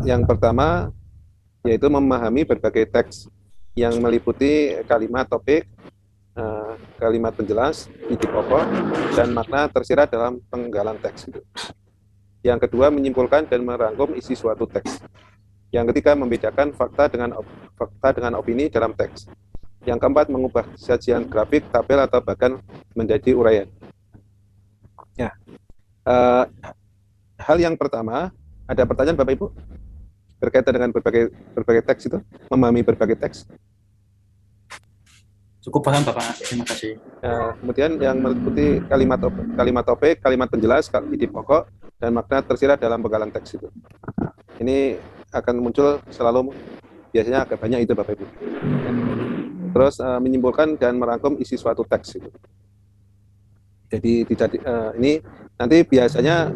Yang pertama yaitu memahami berbagai teks yang meliputi kalimat topik, kalimat penjelas, ide pokok, dan makna tersirat dalam penggalan teks. Yang kedua menyimpulkan dan merangkum isi suatu teks. Yang ketiga, membedakan fakta dengan opini dalam teks. Yang keempat, mengubah sajian grafik, tabel, atau bahkan menjadi uraian. Ya. Hal yang pertama, Ada pertanyaan Bapak Ibu berkaitan dengan berbagai teks itu, memahami berbagai teks? Cukup paham Bapak, terima kasih. Kemudian yang meliputi kalimat topik, kalimat penjelas, ide pokok, dan makna tersirat dalam penggalan teks itu. Ini akan muncul selalu, biasanya agak banyak itu Bapak Ibu. Terus menyimpulkan dan merangkum isi suatu teks itu. Jadi tidak ini nanti biasanya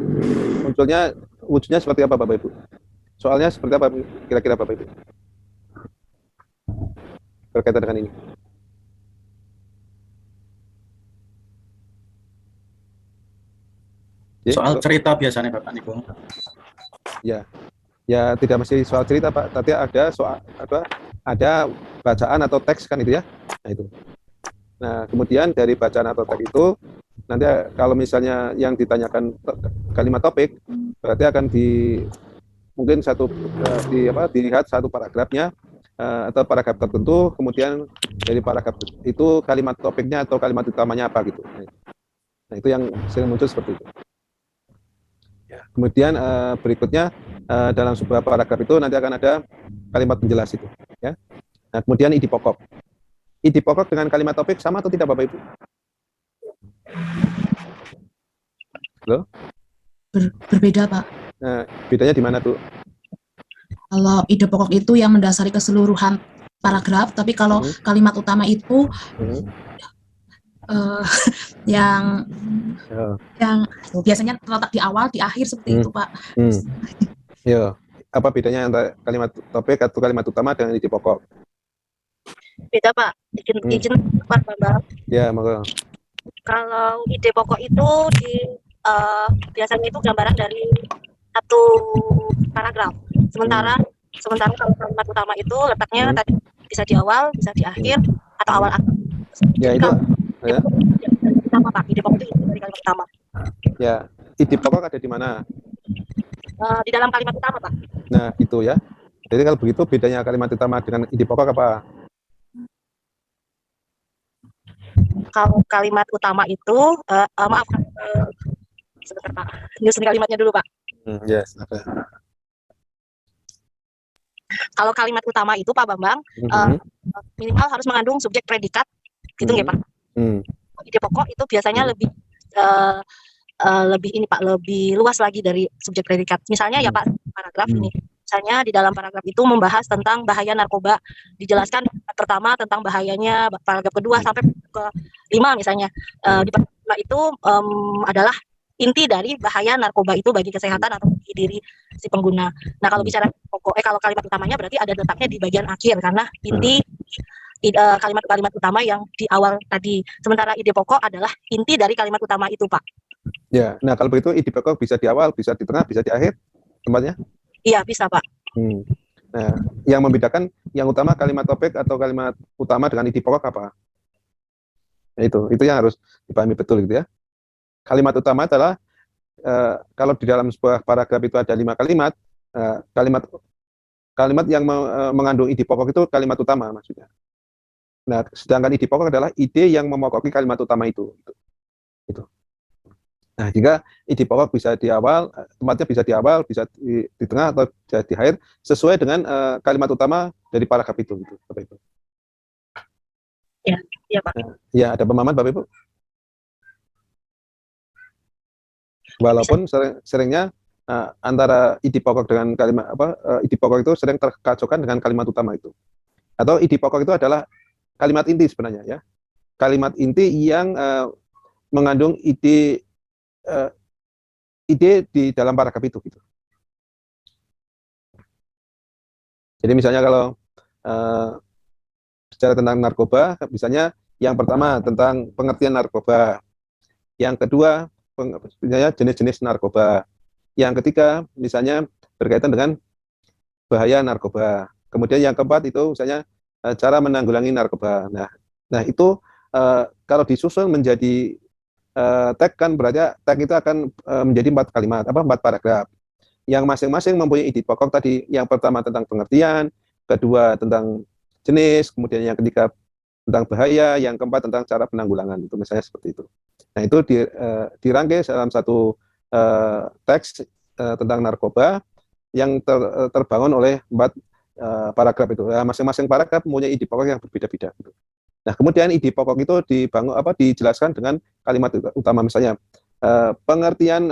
wujudnya seperti apa Bapak Ibu? Soalnya seperti apa kira-kira Bapak Ibu? Berkaitan dengan ini. Soal cerita biasanya Bapak Niku. Ya, tidak mesti soal cerita Pak. Tadi ada soal apa? Ada bacaan atau teks kan itu ya. Nah itu. Nah kemudian dari bacaan atau teks itu nanti kalau misalnya yang ditanyakan kalimat topik, berarti akan mungkin dilihat satu paragrafnya atau paragraf tertentu, kemudian dari paragraf itu kalimat topiknya atau kalimat utamanya apa gitu. Nah itu yang sering muncul seperti itu. Kemudian berikutnya dalam sebuah paragraf itu nanti akan ada kalimat penjelas itu, ya. Nah, kemudian ide pokok. Ide pokok dengan kalimat topik sama atau tidak, Bapak Ibu? Halo? Berbeda, Pak. Nah, bedanya di mana, Bu? Kalau ide pokok itu yang mendasari keseluruhan paragraf, tapi kalau kalimat utama itu yang biasanya terletak di awal, di akhir seperti itu, Pak. Ya, apa bedanya antara kalimat topik atau kalimat utama dengan ide pokok? Beda Pak, izin Pak Bambang. Ya, monggo. Kalau ide pokok itu biasanya itu gambaran dari satu paragraf. Sementara kalau kalimat utama itu letaknya tadi bisa di awal, bisa di akhir, atau awal akhir. Ya itu. Ya. Utama Pak, ide pokok itu dari kalimat utama. Ya, ide pokok ada di mana? Di dalam kalimat utama Pak. Nah itu ya. Jadi kalau begitu bedanya kalimat utama dengan ide pokok apa? Kalau kalimat utama itu, maaf, sebentar Pak, nyusun kalimatnya dulu Pak. Yes. Kalau kalimat utama itu Pak Bambang, minimal harus mengandung subjek predikat, gitu nggak Pak? Ide pokok itu biasanya lebih ini Pak, lebih luas lagi dari subjek predikat. Misalnya ya Pak, paragraf ini. Misalnya di dalam paragraf itu membahas tentang bahaya narkoba, dijelaskan pertama tentang bahayanya, paragraf kedua sampai ke 5 misalnya. Di paragraf itu adalah inti dari bahaya narkoba itu bagi kesehatan atau bagi diri si pengguna. Nah kalau bicara pokok, kalau kalimat utamanya berarti ada letaknya di bagian akhir karena inti kalimat-kalimat utama yang di awal tadi. Sementara ide pokok adalah inti dari kalimat utama itu Pak. Ya, nah kalau begitu ide pokok bisa di awal, bisa di tengah, bisa di akhir tempatnya? Iya bisa Pak. Nah, yang membedakan yang utama kalimat topik atau kalimat utama dengan ide pokok apa? Nah, itu yang harus dipahami betul gitu ya. Kalimat utama adalah kalau di dalam sebuah paragraf itu ada 5 kalimat, kalimat yang mengandung ide pokok itu kalimat utama maksudnya. Nah, sedangkan ide pokok adalah ide yang memokoki kalimat utama itu. Itu. Nah, jika ide pokok bisa di awal, tempatnya bisa di awal, bisa di tengah atau di akhir, sesuai dengan kalimat utama dari paragraf itu, gitu, Bapak Ibu. Ya, iya Pak. Ya, ada pemahaman Bapak Ibu? Walaupun seringnya antara ide pokok dengan kalimat ide pokok itu sering terkacaukan dengan kalimat utama itu. Atau ide pokok itu adalah kalimat inti sebenarnya ya. Kalimat inti yang mengandung ide di dalam paragraf itu gitu. Jadi misalnya kalau bicara tentang narkoba, misalnya yang pertama tentang pengertian narkoba, yang kedua misalnya jenis-jenis narkoba, yang ketiga misalnya berkaitan dengan bahaya narkoba, kemudian yang keempat itu misalnya cara menanggulangi narkoba. Nah itu kalau disusun menjadi tag kan berarti tag itu akan menjadi 4 kalimat, 4 paragraf. Yang masing-masing mempunyai ide pokok tadi. Yang pertama tentang pengertian, kedua tentang jenis, kemudian yang ketiga tentang bahaya, yang keempat tentang cara penanggulangan. Itu misalnya seperti itu. Nah itu dirangkai dalam satu teks tentang narkoba. yang terbangun oleh 4 paragraf itu. Masing-masing paragraf mempunyai ide pokok yang berbeda-beda. Gitu. Nah, kemudian ide pokok itu dijelaskan dengan kalimat utama, misalnya pengertian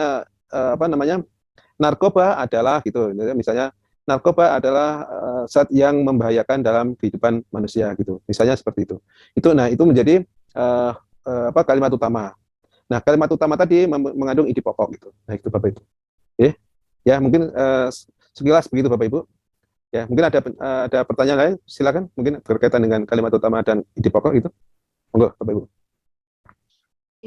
narkoba adalah gitu, misalnya narkoba adalah zat yang membahayakan dalam kehidupan manusia gitu, misalnya seperti itu. Itu menjadi kalimat utama. Nah, kalimat utama tadi mengandung ide pokok gitu. Nah, itu Bapak Ibu. Oke. Ya, mungkin sekilas begitu Bapak Ibu. Ya, mungkin ada pertanyaan lain, silakan, mungkin berkaitan dengan kalimat utama dan ide pokok itu. Monggo, Bapak Ibu.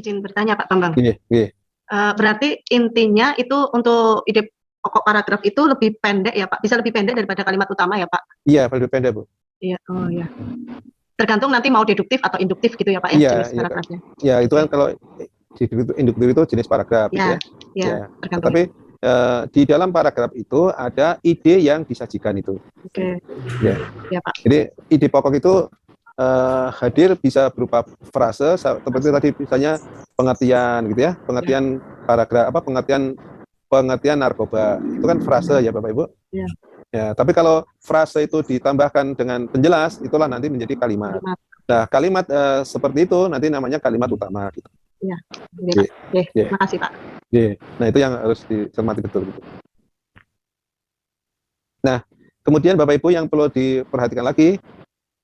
Izin bertanya Pak Bambang. Iya. Berarti intinya itu untuk ide pokok paragraf itu lebih pendek ya Pak? Bisa lebih pendek daripada kalimat utama ya Pak? Iya, lebih pendek Bu. Iya, oh ya. Tergantung nanti mau deduktif atau induktif gitu ya Pak ya, jenis paragrafnya. Iya, itu kan kalau induktif itu jenis paragraf ya, gitu ya. Tergantung. Tapi di dalam paragraf itu ada ide yang disajikan itu. Oke. Ya Pak. Jadi ide pokok itu hadir bisa berupa frase seperti tadi misalnya pengertian gitu ya, pengertian paragraf pengertian narkoba. Itu kan frase ya Bapak Ibu. Ya. Ya, tapi kalau frase itu ditambahkan dengan penjelas, itulah nanti menjadi kalimat. Nah, kalimat seperti itu nanti namanya kalimat utama gitu. Iya. Oke, terima kasih Pak. Nah, itu yang harus dicermati betul gitu. Nah, kemudian Bapak Ibu yang perlu diperhatikan lagi,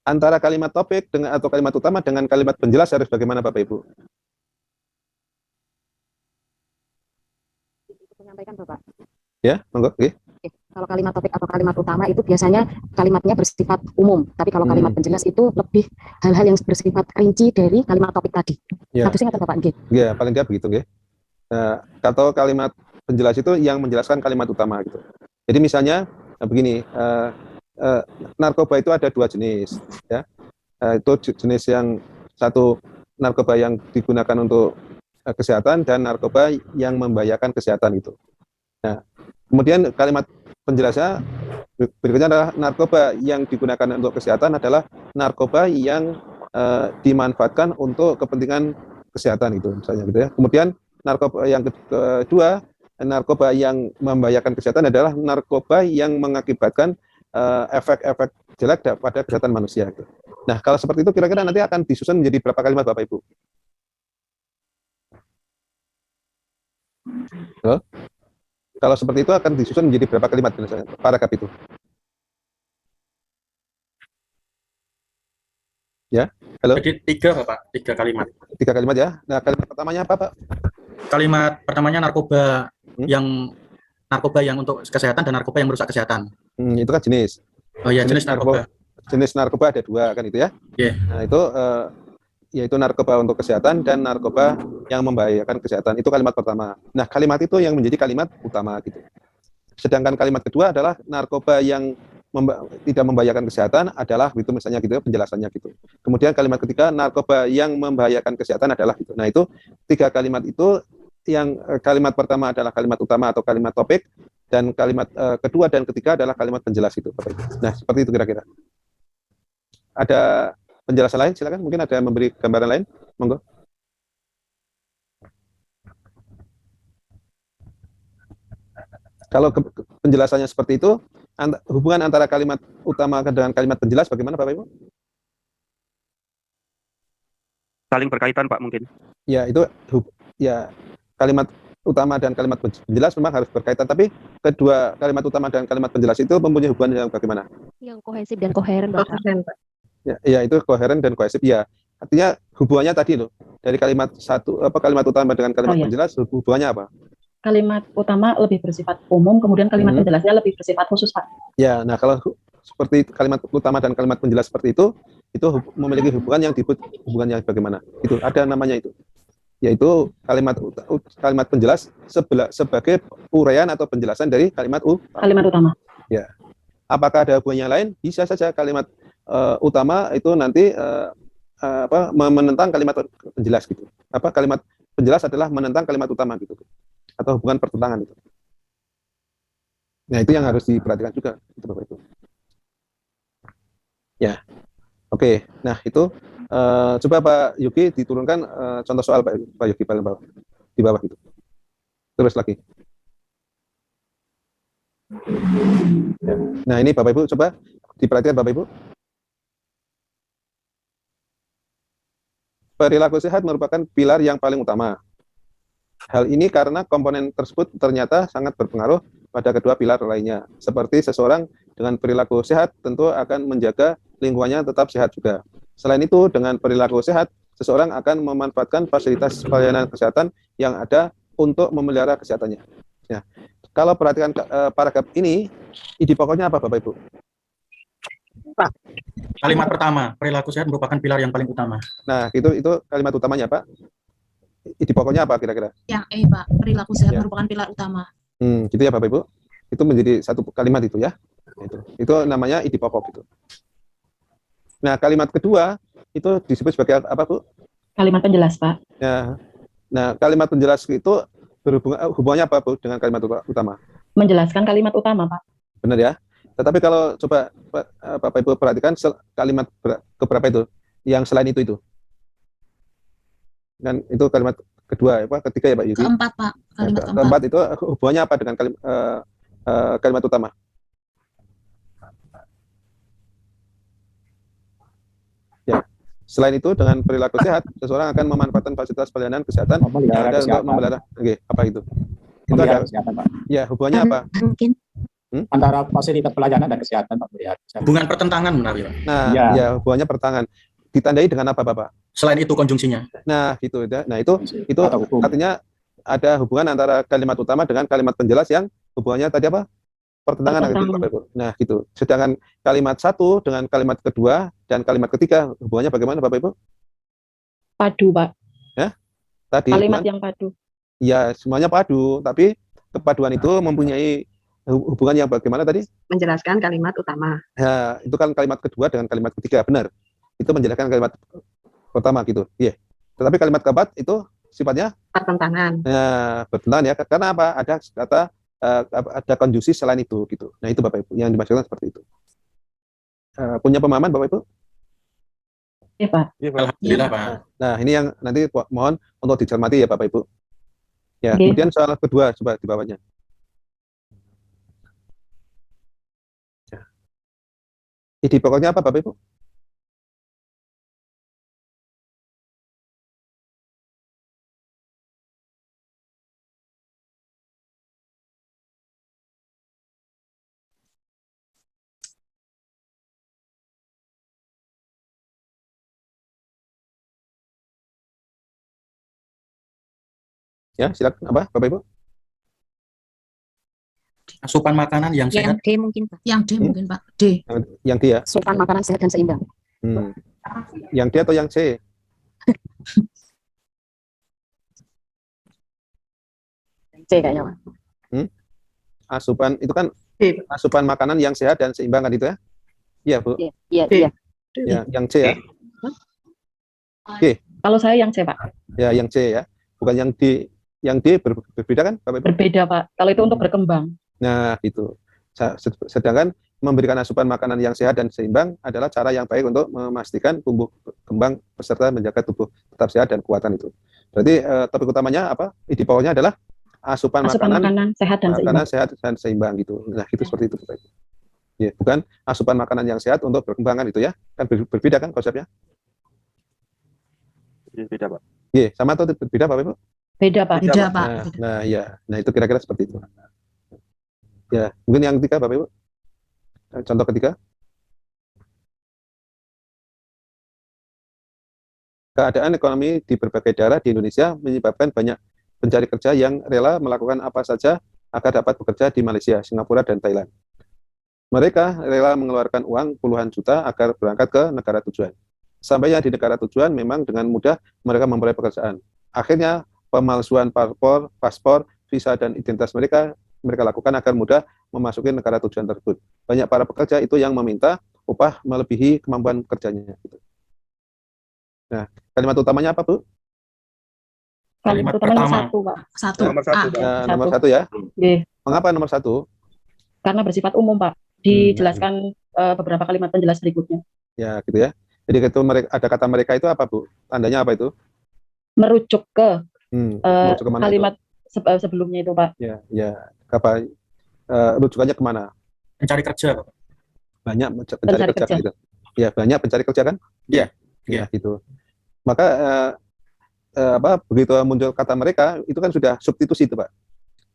antara kalimat topik atau kalimat utama dengan kalimat penjelas harus bagaimana Bapak Ibu? Menyampaikan Bapak. Ya, monggo. Oke. Kalau kalimat topik atau kalimat utama itu biasanya kalimatnya bersifat umum, tapi kalau kalimat penjelas itu lebih hal-hal yang bersifat rinci dari kalimat topik tadi. Hadusnya kata Bapak, nggih. Ya, paling nggak begitu, nggih. Atau kalimat penjelas itu yang menjelaskan kalimat utama gitu. Jadi misalnya begini, narkoba itu ada 2 jenis, ya. Itu jenis yang satu narkoba yang digunakan untuk kesehatan dan narkoba yang membahayakan kesehatan itu. Nah, kemudian kalimat penjelasnya berikutnya adalah narkoba yang digunakan untuk kesehatan adalah narkoba yang dimanfaatkan untuk kepentingan kesehatan itu, misalnya gitu ya. Kemudian narkoba yang kedua, narkoba yang membahayakan kesehatan adalah narkoba yang mengakibatkan efek-efek jelek pada kesehatan manusia. Gitu. Nah, kalau seperti itu kira-kira nanti akan disusun menjadi berapa kalimat Bapak Ibu? Halo? Kalau seperti itu akan disusun menjadi berapa kalimat misalnya paragraf itu? Ya, halo. Jadi 3 Bapak, 3 kalimat. 3 kalimat ya. Nah, kalimat pertamanya apa Pak? Kalimat pertamanya narkoba yang untuk kesehatan dan narkoba yang merusak kesehatan. Itu kan jenis. Oh ya, jenis narkoba. Jenis narkoba ada 2 kan itu ya. Nah, itu yaitu narkoba untuk kesehatan dan narkoba yang membahayakan kesehatan. Itu kalimat pertama. Nah, kalimat itu yang menjadi kalimat utama gitu. Sedangkan kalimat kedua adalah narkoba yang tidak membahayakan kesehatan adalah gitu misalnya gitu penjelasannya gitu. Kemudian kalimat ketiga narkoba yang membahayakan kesehatan adalah gitu. Nah, itu 3 kalimat itu yang kalimat pertama adalah kalimat utama atau kalimat topik dan kalimat kedua dan ketiga adalah kalimat penjelas itu. Nah, seperti itu kira-kira. Ada penjelasan lain, silakan. Mungkin ada memberi gambaran lain, monggo. Kalau penjelasannya seperti itu, hubungan antara kalimat utama dengan kalimat penjelas bagaimana, Bapak Ibu? Saling berkaitan, Pak, mungkin. Ya, itu ya kalimat utama dan kalimat penjelas memang harus berkaitan, tapi kedua kalimat utama dan kalimat penjelas itu mempunyai hubungan yang bagaimana? Yang kohesif dan koheren, Bapak. Ya, itu koheren dan kohesif. Ya, artinya hubungannya tadi loh. Dari kalimat kalimat utama dengan kalimat penjelas hubungannya apa? Kalimat utama lebih bersifat umum, kemudian kalimat penjelasnya lebih bersifat khusus, Pak. Ya, nah kalau seperti kalimat utama dan kalimat penjelas seperti itu memiliki hubungan yang disebut hubungan yang bagaimana? Itu ada namanya itu. Yaitu kalimat penjelas sebagai uraian atau penjelasan dari kalimat utama. Ya. Apakah ada hubungan yang lain? Bisa saja kalimat utama itu nanti menentang kalimat penjelas gitu. Kalimat penjelas adalah menentang kalimat utama gitu. Atau hubungan pertentangan itu. Nah, itu yang harus diperhatikan juga itu Bapak Ibu. Ya. Oke. Nah, itu coba Pak Yuki diturunkan contoh soal Pak Yuki paling bawah. Di bawah itu. Terus lagi. Nah, ini Bapak Ibu coba diperhatikan Bapak Ibu. Perilaku sehat merupakan pilar yang paling utama. Hal ini karena komponen tersebut ternyata sangat berpengaruh pada kedua pilar lainnya. Seperti seseorang dengan perilaku sehat tentu akan menjaga lingkungannya tetap sehat juga. Selain itu, dengan perilaku sehat, seseorang akan memanfaatkan fasilitas pelayanan kesehatan yang ada untuk memelihara kesehatannya. Ya. Kalau perhatikan paragraf ini, ide pokoknya apa Bapak Ibu? Pak. Kalimat pertama, perilaku sehat merupakan pilar yang paling utama. Nah, itu kalimat utamanya, Pak. Ide pokoknya apa kira-kira? Yang Pak, perilaku sehat merupakan pilar utama. Gitu ya Bapak Ibu. Itu menjadi satu kalimat itu ya. Itu namanya ide pokok gitu. Nah, kalimat kedua itu disebut sebagai apa, Bu? Kalimat penjelas, Pak. Ya. Nah, kalimat penjelas itu hubungannya apa, Bu, dengan kalimat utama? Menjelaskan kalimat utama, Pak. Benar ya? Tetapi kalau coba Bapak Ibu perhatikan kalimat keberapa itu? Yang selain itu. Dan itu kalimat kedua, ketiga ya Pak Yuki? Keempat, Pak. Kalimat keempat itu hubungannya apa dengan kalimat utama? Ya. Selain itu, dengan perilaku sehat, seseorang akan memanfaatkan fasilitas pelayanan kesehatan yang ada untuk memelihara. Oke, apa itu? Itu ada kesehatan, Pak. Ya, hubungannya apa? Mungkin antara fasilitas pelayanan dan kesehatan, Pak. Hubungan pertentangan benar ya? Nah, ya hubungannya pertentangan. Ditandai dengan apa, Bapak? Selain itu konjungsinya. Nah, gitu ya. Nah, itu artinya ada hubungan antara kalimat utama dengan kalimat penjelas yang hubungannya tadi apa? Pertentangan gitu, Bapak Ibu. Nah, gitu. Sedangkan kalimat satu dengan kalimat kedua dan kalimat ketiga hubungannya bagaimana, Bapak Ibu? Padu, Pak. Ya? Tadi kalimat yang padu. Ya, semuanya padu, tapi kepaduan itu mempunyai hubungan yang bagaimana tadi? Menjelaskan kalimat utama. Ya, itu kan kalimat kedua dengan kalimat ketiga, benar. Itu menjelaskan kalimat pertama gitu. Iya. Yeah. Tetapi kalimat keempat itu sifatnya pertentangan. Nah, bertentangan ya. Karena apa? Ada kata ada konjungsi selain itu gitu. Nah, itu Bapak Ibu yang dimaksudkan seperti itu. Punya pemahaman Bapak Ibu? Iya, Pak. Iya, Pak. Alhamdulillah, Pak. Nah, ini yang nanti mohon untuk dicermati ya Bapak Ibu. Ya, kemudian soal kedua coba di bawahnya. Ya. Ide pokoknya apa Bapak Ibu? Ya, silakan apa Bapak Ibu? Asupan makanan yang sehat. Yang D mungkin, Pak. Yang D mungkin, Pak. D. Yang D ya. Asupan makanan sehat dan seimbang. Yang D atau yang C? C kayaknya, Pak. Asupan itu kan asupan makanan yang sehat dan seimbang kan itu ya? Iya, Bu. Iya. Ya, yang C ya. Oke. Kalau saya yang C, Pak. Ya, yang C ya. Bukan yang D. Yang D berbeda kan, Bapak Ibu? Berbeda, Pak. Kalau itu untuk berkembang. Nah, gitu. Sedangkan memberikan asupan makanan yang sehat dan seimbang adalah cara yang baik untuk memastikan tumbuh kembang peserta menjaga tubuh tetap sehat dan kuatan itu. Berarti topik utamanya apa? Ide pokoknya adalah asupan makanan sehat dan seimbang. Sehat dan seimbang gitu. Nah, itu seperti itu, Bapak Ibu. Ya, bukan asupan makanan yang sehat untuk berkembang itu ya. Kan berbeda kan konsepnya? Beda, Pak. Iya, sama atau berbeda Bapak Ibu? Beda, Pak. Beda, Pak. Nah, ya. Nah, itu kira-kira seperti itu. Ya, mungkin yang ketiga Bapak Ibu. Contoh ketiga. Keadaan ekonomi di berbagai daerah di Indonesia menyebabkan banyak pencari kerja yang rela melakukan apa saja agar dapat bekerja di Malaysia, Singapura, dan Thailand. Mereka rela mengeluarkan uang puluhan juta agar berangkat ke negara tujuan. Sampainya di negara tujuan memang dengan mudah mereka memperoleh pekerjaan. Akhirnya pemalsuan paspor, visa, dan identitas mereka lakukan agar mudah memasuki negara tujuan tersebut. Banyak para pekerja itu yang meminta upah melebihi kemampuan kerjanya. Nah, kalimat utamanya apa, Bu? Kalimat utamanya satu, Pak. Satu. Nomor satu, nomor satu ya. Mengapa nomor satu? Karena bersifat umum, Pak. Dijelaskan beberapa kalimat penjelas berikutnya. Ya, gitu ya. Jadi itu ada kata mereka itu apa, Bu? Tandanya apa itu? Merujuk ke merujuk kalimat sebelumnya itu, Pak. Ya, apa? rujukannya kemana? Mencari kerja. Banyak pencari kerja. Gitu. Ya, banyak pencari kerja kan? Iya. Ya, gitu. Maka begitu muncul kata mereka, itu kan sudah substitusi itu, Pak.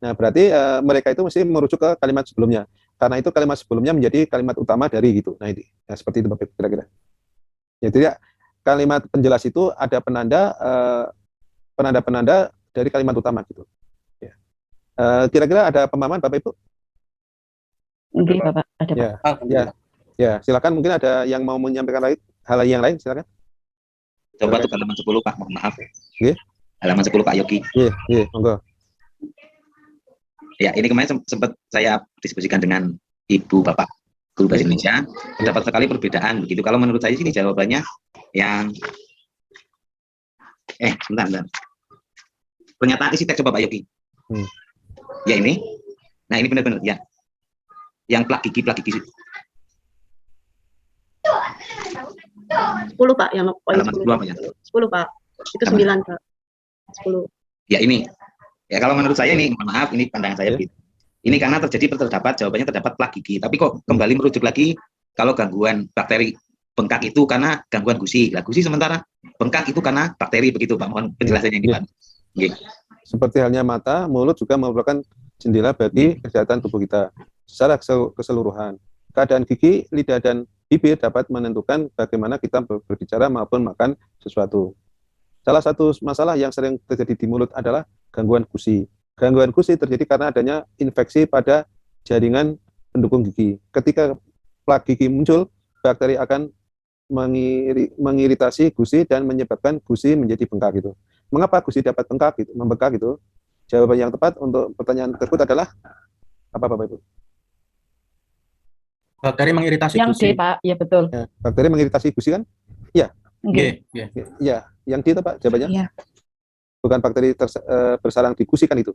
Nah, berarti mereka itu mesti merujuk ke kalimat sebelumnya. Karena itu kalimat sebelumnya menjadi kalimat utama dari gitu. Nah, ini. Nah, seperti itu, Bapak, kira-kira. Jadi ya, kalimat penjelas itu ada penanda-penanda dari kalimat utama gitu. Ya. Kira-kira ada pemahaman, Bapak Ibu? Oke, Bapak. Ada, ya, Pak. Ya, silakan. Mungkin ada yang mau menyampaikan hal yang lain, silakan. Coba tuh halaman 10, Pak, mohon maaf. Yeah. Halaman 10, Pak Yogi. Iya, monggo. Ya, ini kemarin sempat saya diskusikan dengan Ibu Bapak Guru Bahasa Indonesia, terdapat sekali perbedaan begitu. Kalau menurut saya sini jawabannya yang sebentar. Pernyataan isi teks, coba Pak Yogi. Ya ini. Nah, ini benar-benar ya. Yang plak gigi 10, Pak, yang poin 10. 10, Pak. Itu 9, Pak. 10. Ya ini. Ya kalau menurut saya ini, maaf, ini pandangan saya. Ini karena jawabannya terdapat plak gigi. Tapi kok kembali merujuk lagi kalau gangguan bakteri bengkak itu karena gangguan gusi. Lah gusi sementara bengkak itu karena bakteri, begitu, Pak. Mohon penjelasannya ini, Pak. Seperti halnya mata, mulut juga merupakan jendela bagi kesehatan tubuh kita secara keseluruhan. Keadaan gigi, lidah, dan bibir dapat menentukan bagaimana kita berbicara maupun makan sesuatu. Salah satu masalah yang sering terjadi di mulut adalah gangguan gusi. Gangguan gusi terjadi karena adanya infeksi pada jaringan pendukung gigi. Ketika plak gigi muncul, bakteri akan mengiritasi gusi dan menyebabkan gusi menjadi bengkak gitu. Mengapa gusi dapat membengkak gitu? Jawaban yang tepat untuk pertanyaan tersebut adalah apa, Bapak Ibu? Bakteri mengiritasi yang gusi. D, Pak. Ya, betul. Ya, bakteri mengiritasi gusi kan? Iya. Ya, yang D itu, Pak, jawabannya? Iya. Bukan bakteri bersarang di gusi kan itu?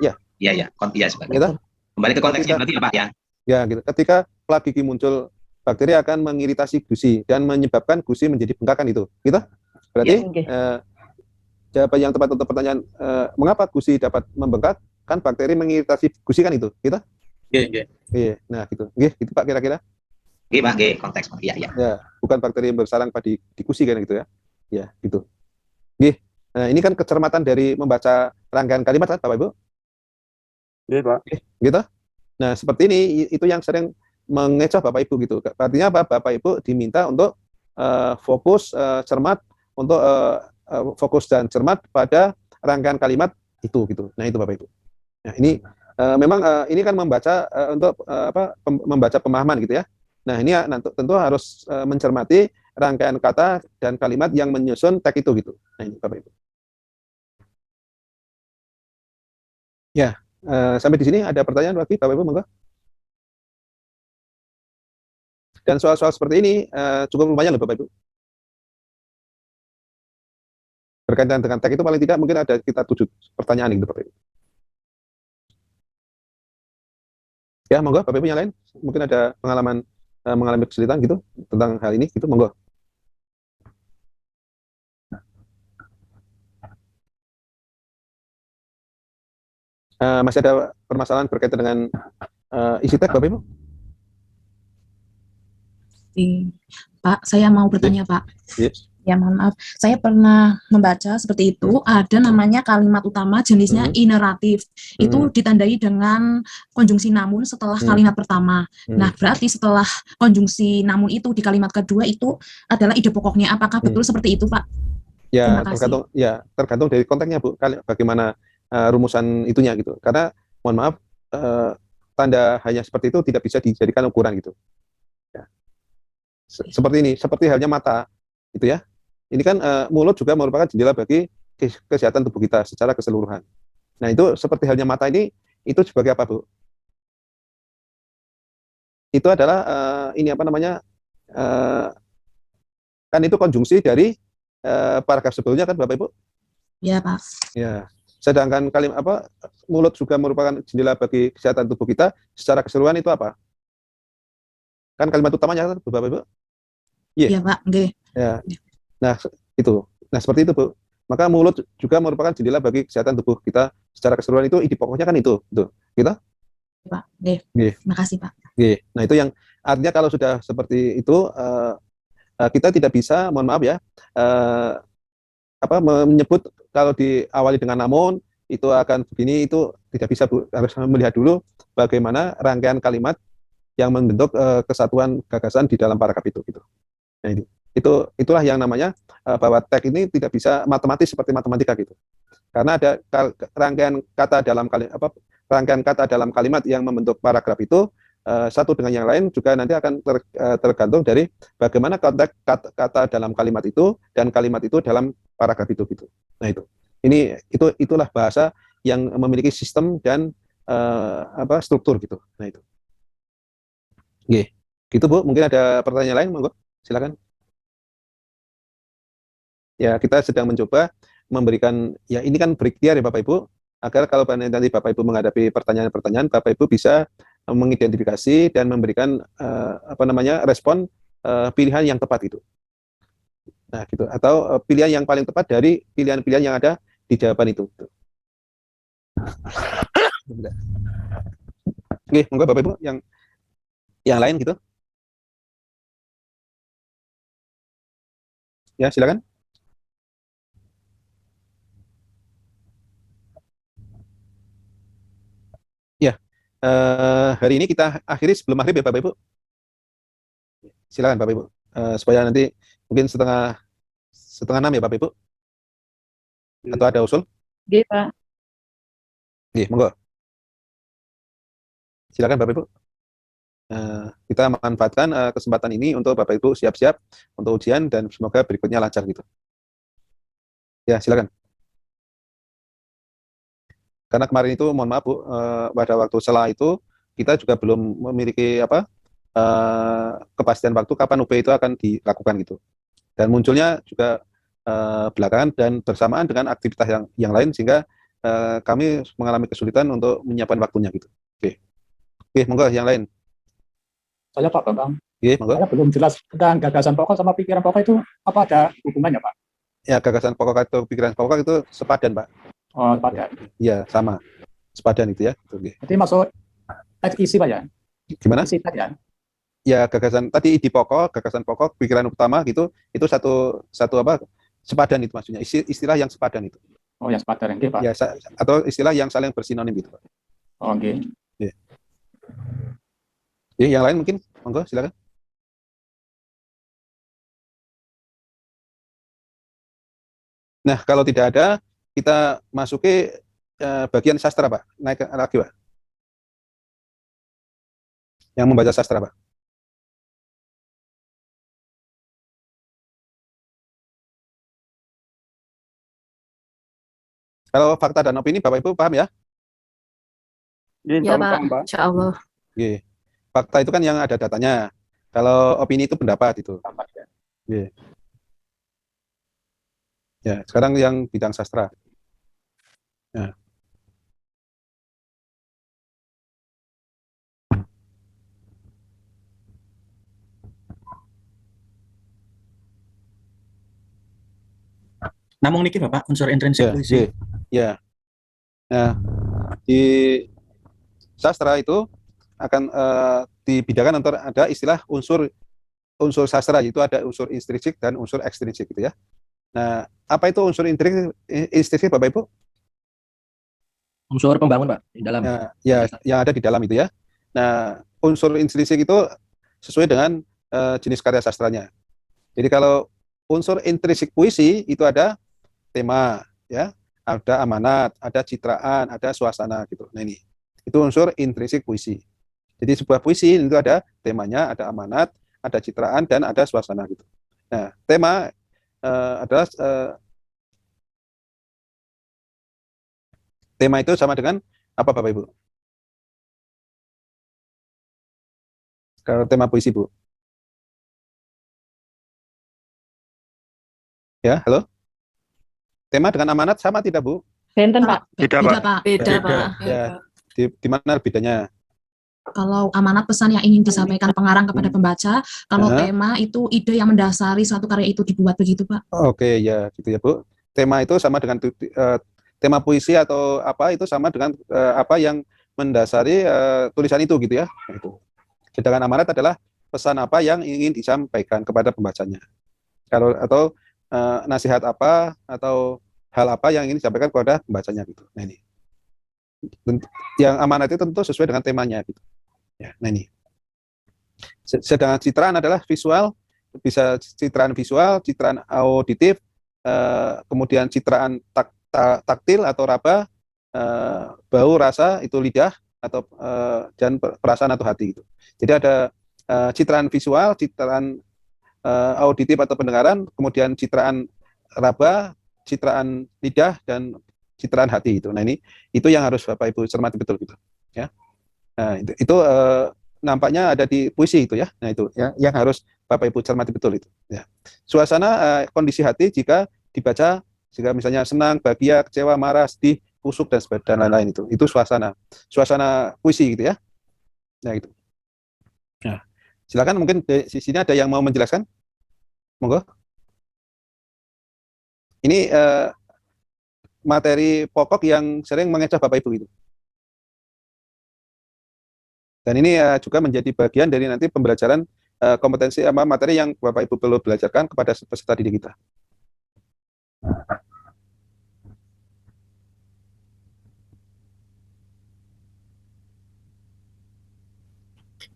Iya. Iya, sebenarnya. Kembali ke konteksnya berarti ya, Pak, ya? Ya, gitu. Ketika plak gigi muncul, bakteri akan mengiritasi gusi dan menyebabkan gusi menjadi bengkakan itu. Gitu? Berarti jawaban yang tepat untuk pertanyaan mengapa gusi dapat membengkak, kan bakteri mengiritasi gusi kan itu? Gitu? Iya, nah gitu. Gitu Pak kira-kira. Pak, konteks Pak. Iya. Ya, bukan bakteri yang bersarang pada di gusi kan gitu ya. Ya, gitu. Nah, ini kan kecermatan dari membaca rangkaian kalimat kan Bapak Ibu? Iya, Pak. Gitu. Nah, seperti ini itu yang sering mengecoh Bapak Ibu gitu. Artinya apa? Bapak Ibu diminta untuk fokus cermat untuk fokus dan cermat pada rangkaian kalimat itu gitu. Nah, itu Bapak Ibu. Nah, ini memang ini kan membaca untuk membaca pemahaman gitu ya. Nah, ini tentu harus mencermati rangkaian kata dan kalimat yang menyusun teks itu gitu. Nah, ini Bapak Ibu. Ya, sampai di sini ada pertanyaan lagi Bapak Ibu, monggo. Dan soal-soal seperti ini cukup lumayan loh Bapak Ibu. Berkaitan dengan teks itu paling tidak mungkin ada sekitar 7 pertanyaan gitu Bapak Ibu. Ya, monggo Bapak Ibu yang lain mungkin ada pengalaman mengalami kesulitan gitu tentang hal ini gitu, monggo. Masih ada permasalahan berkaitan dengan isi teks Bapak Ibu? Pak, saya mau bertanya Pak. Yes. Ya, mohon maaf. Saya pernah membaca seperti itu, ada namanya kalimat utama jenisnya ineratif. Itu ditandai dengan konjungsi namun setelah kalimat pertama. Nah, berarti setelah konjungsi namun itu di kalimat kedua itu adalah ide pokoknya. Apakah betul seperti itu, Pak? Ya, tergantung dari konteksnya, Bu. Bagaimana rumusan itunya gitu. Karena mohon maaf, tanda hanya seperti itu tidak bisa dijadikan ukuran gitu. Ya. Seperti ini, seperti halnya mata gitu ya. Ini kan mulut juga merupakan jendela bagi kesehatan tubuh kita secara keseluruhan. Nah, itu seperti halnya mata ini, itu sebagai apa, Bu? Itu adalah ini apa namanya? Kan itu konjungsi dari paragraf sebelumnya kan, Bapak Ibu? Ya, Pak. Ya. Sedangkan kalimat apa? Mulut juga merupakan jendela bagi kesehatan tubuh kita secara keseluruhan, itu apa? Kan kalimat utamanya kan, Bapak Ibu? Iya, Pak. Oke. Ya. Nah, itu. Nah, seperti itu, Bu. Maka mulut juga merupakan jendela bagi kesehatan tubuh kita secara keseluruhan, itu ide pokoknya kan itu. Gitu. Pak. Terima kasih Pak. Nah itu yang artinya kalau sudah seperti itu kita tidak bisa, mohon maaf ya, menyebut kalau diawali dengan namun itu akan begini, itu tidak bisa Bu. Harus melihat dulu bagaimana rangkaian kalimat yang membentuk kesatuan gagasan di dalam paragraf itu gitu. Nah itulah yang namanya bahwa teks ini tidak bisa matematis seperti matematika gitu. Karena ada rangkaian kata dalam kalimat yang membentuk paragraf itu satu dengan yang lain juga nanti akan tergantung dari bagaimana konteks kata dalam kalimat itu dan kalimat itu dalam paragraf itu gitu. Nah itulah bahasa yang memiliki sistem dan struktur gitu. Nah itu. Gitu Bu. Mungkin ada pertanyaan lain, monggo. Silakan. Ya, kita sedang mencoba memberikan, ya ini kan berikhtiar ya Bapak Ibu, agar kalau nanti Bapak Ibu menghadapi pertanyaan-pertanyaan, Bapak Ibu bisa mengidentifikasi dan memberikan respon pilihan yang tepat itu. Nah, gitu. Atau pilihan yang paling tepat dari pilihan-pilihan yang ada di jawaban itu. Oke, monggo Bapak Ibu yang lain gitu. Ya, silakan. Ya, hari ini kita akhiri sebelum maghrib ya Bapak Ibu. Silakan Bapak Ibu, supaya nanti mungkin setengah 6 ya Bapak Ibu. Atau ada usul? Oke Pak. Oke, monggo. Silakan Bapak Ibu. Kita memanfaatkan kesempatan ini untuk Bapak Ibu siap-siap untuk ujian dan semoga berikutnya lancar gitu. Ya, silakan. Karena kemarin itu mohon maaf Bu, pada waktu setelah itu kita juga belum memiliki kepastian waktu kapan UP itu akan dilakukan gitu. Dan munculnya juga belakangan dan bersamaan dengan aktivitas yang lain sehingga kami mengalami kesulitan untuk menyiapkan waktunya gitu. Oke, monggo yang lain. Saya Pak Bambang. Monggo. Saya belum jelas tentang gagasan pokok sama pikiran pokok itu apa ada hubungannya Pak? Ya, gagasan pokok atau pikiran pokok itu sepadan Pak. Oh, sepadan. Iya, sama. Sepadan itu ya. Jadi masuk isi Pak ya? Gimana? Isi tadi ya? Ya, gagasan tadi di pokok, gagasan pokok, pikiran utama gitu, itu satu sepadan itu maksudnya. Istilah yang sepadan itu. Oh, yang sepadan Pak. Ya, atau istilah yang saling bersinonim gitu Pak. Oh, oke. Ya. Yang lain mungkin, monggo silakan. Nah, kalau tidak ada, kita masuki bagian sastra, Pak. Naik lagi, Pak. Yang membaca sastra, Pak. Kalau fakta dan opini, Bapak Ibu paham ya? Ya, Pak. Insya Allah. Oke. Fakta itu kan yang ada datanya. Kalau opini itu pendapat itu. Oke. Ya, sekarang yang bidang sastra. Ya. Namung niki Bapak, unsur intrinsik puisi. Ya. Nah, di sastra itu akan dibedakan antara ada istilah unsur sastra, yaitu ada unsur intrinsik dan unsur ekstrinsik gitu ya. Nah, apa itu unsur intrinsik Bapak Ibu? Unsur pembangun Pak di dalam. Ya, yang ada di dalam itu ya. Nah, unsur intrinsik itu sesuai dengan jenis karya sastranya. Jadi kalau unsur intrinsik puisi itu ada tema ya, ada amanat, ada citraan, ada suasana gitu. Nah ini itu unsur intrinsik puisi. Jadi sebuah puisi itu ada temanya, ada amanat, ada citraan, dan ada suasana gitu. Nah, tema adalah tema itu sama dengan apa Bapak Ibu? Kalau tema puisi Bu. Ya, halo? Tema dengan amanat sama tidak Bu? Benten Pak. Beda Pak. Beda Pak. Ya, di mana bedanya? Kalau amanat pesan yang ingin disampaikan pengarang kepada pembaca, kalau tema itu ide yang mendasari suatu karya itu dibuat begitu Pak. Oke, ya gitu ya Bu. Tema itu sama dengan tema puisi atau apa itu sama dengan apa yang mendasari tulisan itu gitu ya. Itu. Sedangkan amanat adalah pesan apa yang ingin disampaikan kepada pembacanya. Atau nasihat apa atau hal apa yang ingin disampaikan kepada pembacanya gitu. Nah ini. Yang amanat itu tentu sesuai dengan temanya gitu. Ya, nah ini. Sedangkan citraan adalah visual, bisa citraan visual, citraan auditif, kemudian citraan taktil atau raba, bau, rasa itu lidah atau dan perasaan atau hati gitu. Jadi ada citraan visual, citraan auditif atau pendengaran, kemudian citraan raba, citraan lidah dan citraan hati itu. Nah ini itu yang harus Bapak Ibu cermati betul gitu ya. Nah, itu nampaknya ada di puisi itu ya. Nah itu ya, yang harus Bapak Ibu cermati betul itu ya. Suasana kondisi hati jika dibaca, jika misalnya senang, bahagia, kecewa, marah, sedih, kusuk dan lain-lain itu suasana puisi gitu ya. Nah itu. Nah, silakan mungkin di sini ada yang mau menjelaskan, monggo. Ini materi pokok yang sering mengecoh Bapak Ibu itu. Dan ini juga menjadi bagian dari nanti pembelajaran kompetensi materi yang Bapak Ibu perlu belajarkan kepada peserta didik kita.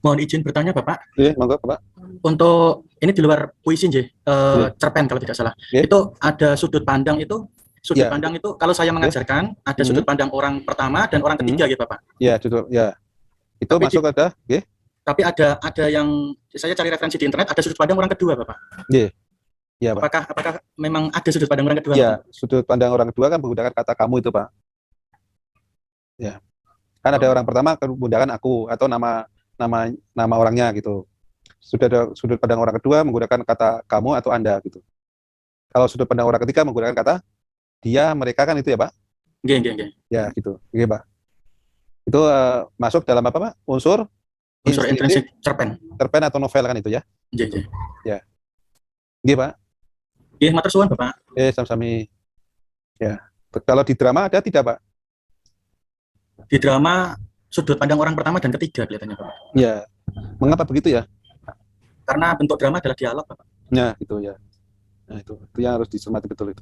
Mohon izin bertanya Bapak. Iya, monggo Bapak. Untuk ini di luar puisi cerpen kalau tidak salah. Itu ada sudut pandang itu. Sudut pandang itu kalau saya mengajarkan ada sudut pandang orang pertama dan orang ketiga ya Bapak. Iya, ya. Itu tapi masuk ada, tapi ada yang saya cari referensi di internet ada sudut pandang orang kedua Bapak. Iya. Ya, Pak. Apakah memang ada sudut pandang orang kedua? Iya, sudut pandang orang kedua kan menggunakan kata kamu itu, Pak. Ya. Kan ada orang pertama menggunakan aku atau nama orangnya gitu. Sudah ada sudut pandang orang kedua menggunakan kata kamu atau Anda gitu. Kalau sudut pandang orang ketiga menggunakan kata dia, mereka kan itu ya, Pak? Nggih. Ya, gitu. Nggih, Pak. Itu masuk dalam apa, Pak? Unsur intrinsik cerpen. Cerpen atau novel kan itu ya? Nggih. Ya. Nggih, Pak. Nggih, matur suwun, Bapak. Sami-sami. Ya. Kalau di drama ada tidak, Pak? Di drama sudut pandang orang pertama dan ketiga kelihatannya, Pak. Ya. Mengapa begitu ya? Karena bentuk drama adalah dialog, Bapak. Ya, gitu ya. Nah, itu yang harus dicermati betul itu.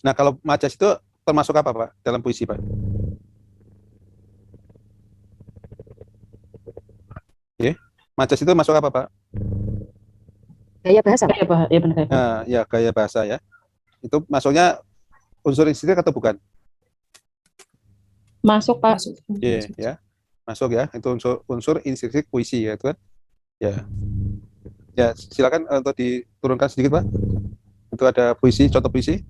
Nah, kalau majas itu termasuk apa, Pak, dalam puisi, Pak? Majas itu masuk apa, Pak? Gaya bahasa. Ya, benar. Nah, ya, gaya bahasa ya. Itu masuknya unsur instinktif atau bukan? Masuk, Pak. Ya. Masuk ya. Itu unsur instinktif puisi ya, itu kan? Ya. Ya, silakan untuk diturunkan sedikit, Pak. Itu ada puisi, contoh puisi.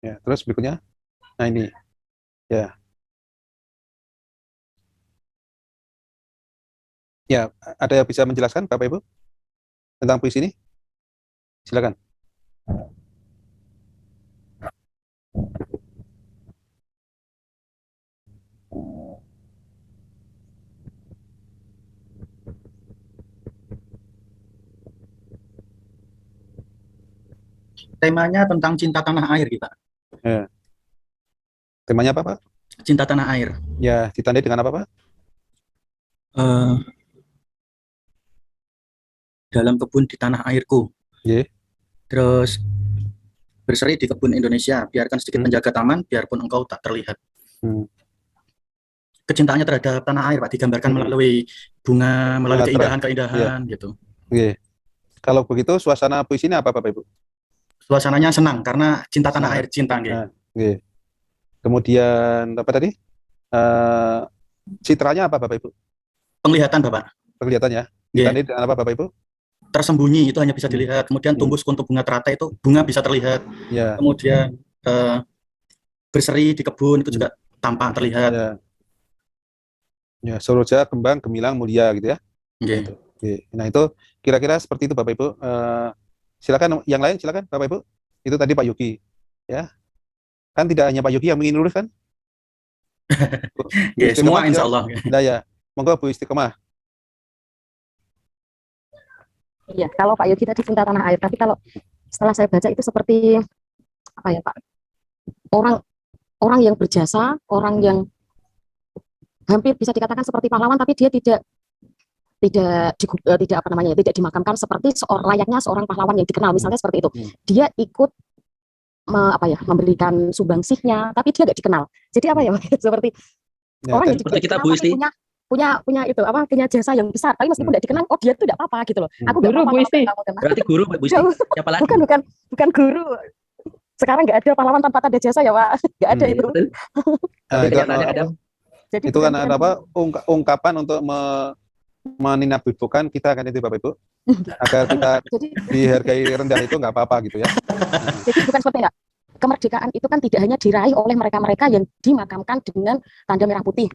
Ya, terus berikutnya. Nah, ini. Ya. Ya, ada yang bisa menjelaskan Bapak Ibu tentang puisi ini? Silakan. Temanya tentang cinta tanah air, kita. Ya. Temanya apa, Pak? Cinta tanah air. Ya, ditandai dengan apa, Pak? Dalam kebun di tanah airku. Terus berseri di kebun Indonesia, biarkan sedikit menjaga taman, biarpun engkau tak terlihat. Kecintaannya terhadap tanah air, Pak, digambarkan melalui bunga, melalui keindahan-keindahan gitu. Kalau begitu, suasana puisi ini apa, Bapak Ibu? Suasananya senang karena cinta tanah air, cinta. Kemudian apa tadi? Citranya apa, Bapak Ibu? Penglihatan, Bapak. Penglihatan ya. Ditandai dengan apa, Bapak Ibu? Tersembunyi itu hanya bisa dilihat. Kemudian tumbuh sekuntum bunga teratai itu bunga bisa terlihat. Kemudian berseri di kebun itu juga tampak terlihat. Ya, Soroja, Kembang, Gemilang, Mulia gitu ya. Gitu. Nah itu kira-kira seperti itu Bapak Ibu. Silakan yang lain, silakan Bapak Ibu. Itu tadi Pak Yogi, ya. Kan tidak hanya Pak Yogi yang ingin lulus kan? Semua insya Allah. Nah ya, monggo Bu Istiqomah. Iya, kalau Pak Yogi tadi cinta tanah air, tapi kalau setelah saya baca itu seperti apa ya Pak? Orang yang berjasa, orang yang hampir bisa dikatakan seperti pahlawan, tapi dia tidak dimakamkan seperti layaknya seorang pahlawan yang dikenal, misalnya seperti itu. Dia ikut memberikan sumbangsihnya, tapi dia nggak dikenal. Jadi apa ya seperti ya, orang yang seperti kita Bu Isti punya itu punya jasa yang besar, tapi meskipun tidak dikenal, oh dia itu tidak apa-apa gitu loh. Aku guru Bu Isti. Berarti guru Bu Isti. Siapa lagi? Bukan guru. Sekarang nggak ada pahlawan tanpa tanda jasa ya Pak, nggak ada itu. Jadi itu kan ada apa ungkapan untuk meninabibukan kita kan itu Bapak Ibu, agar kita dihargai rendah itu nggak apa-apa gitu ya. Jadi bukan seperti enggak. Kemerdekaan itu kan tidak hanya diraih oleh mereka-mereka yang dimakamkan dengan tanda merah putih.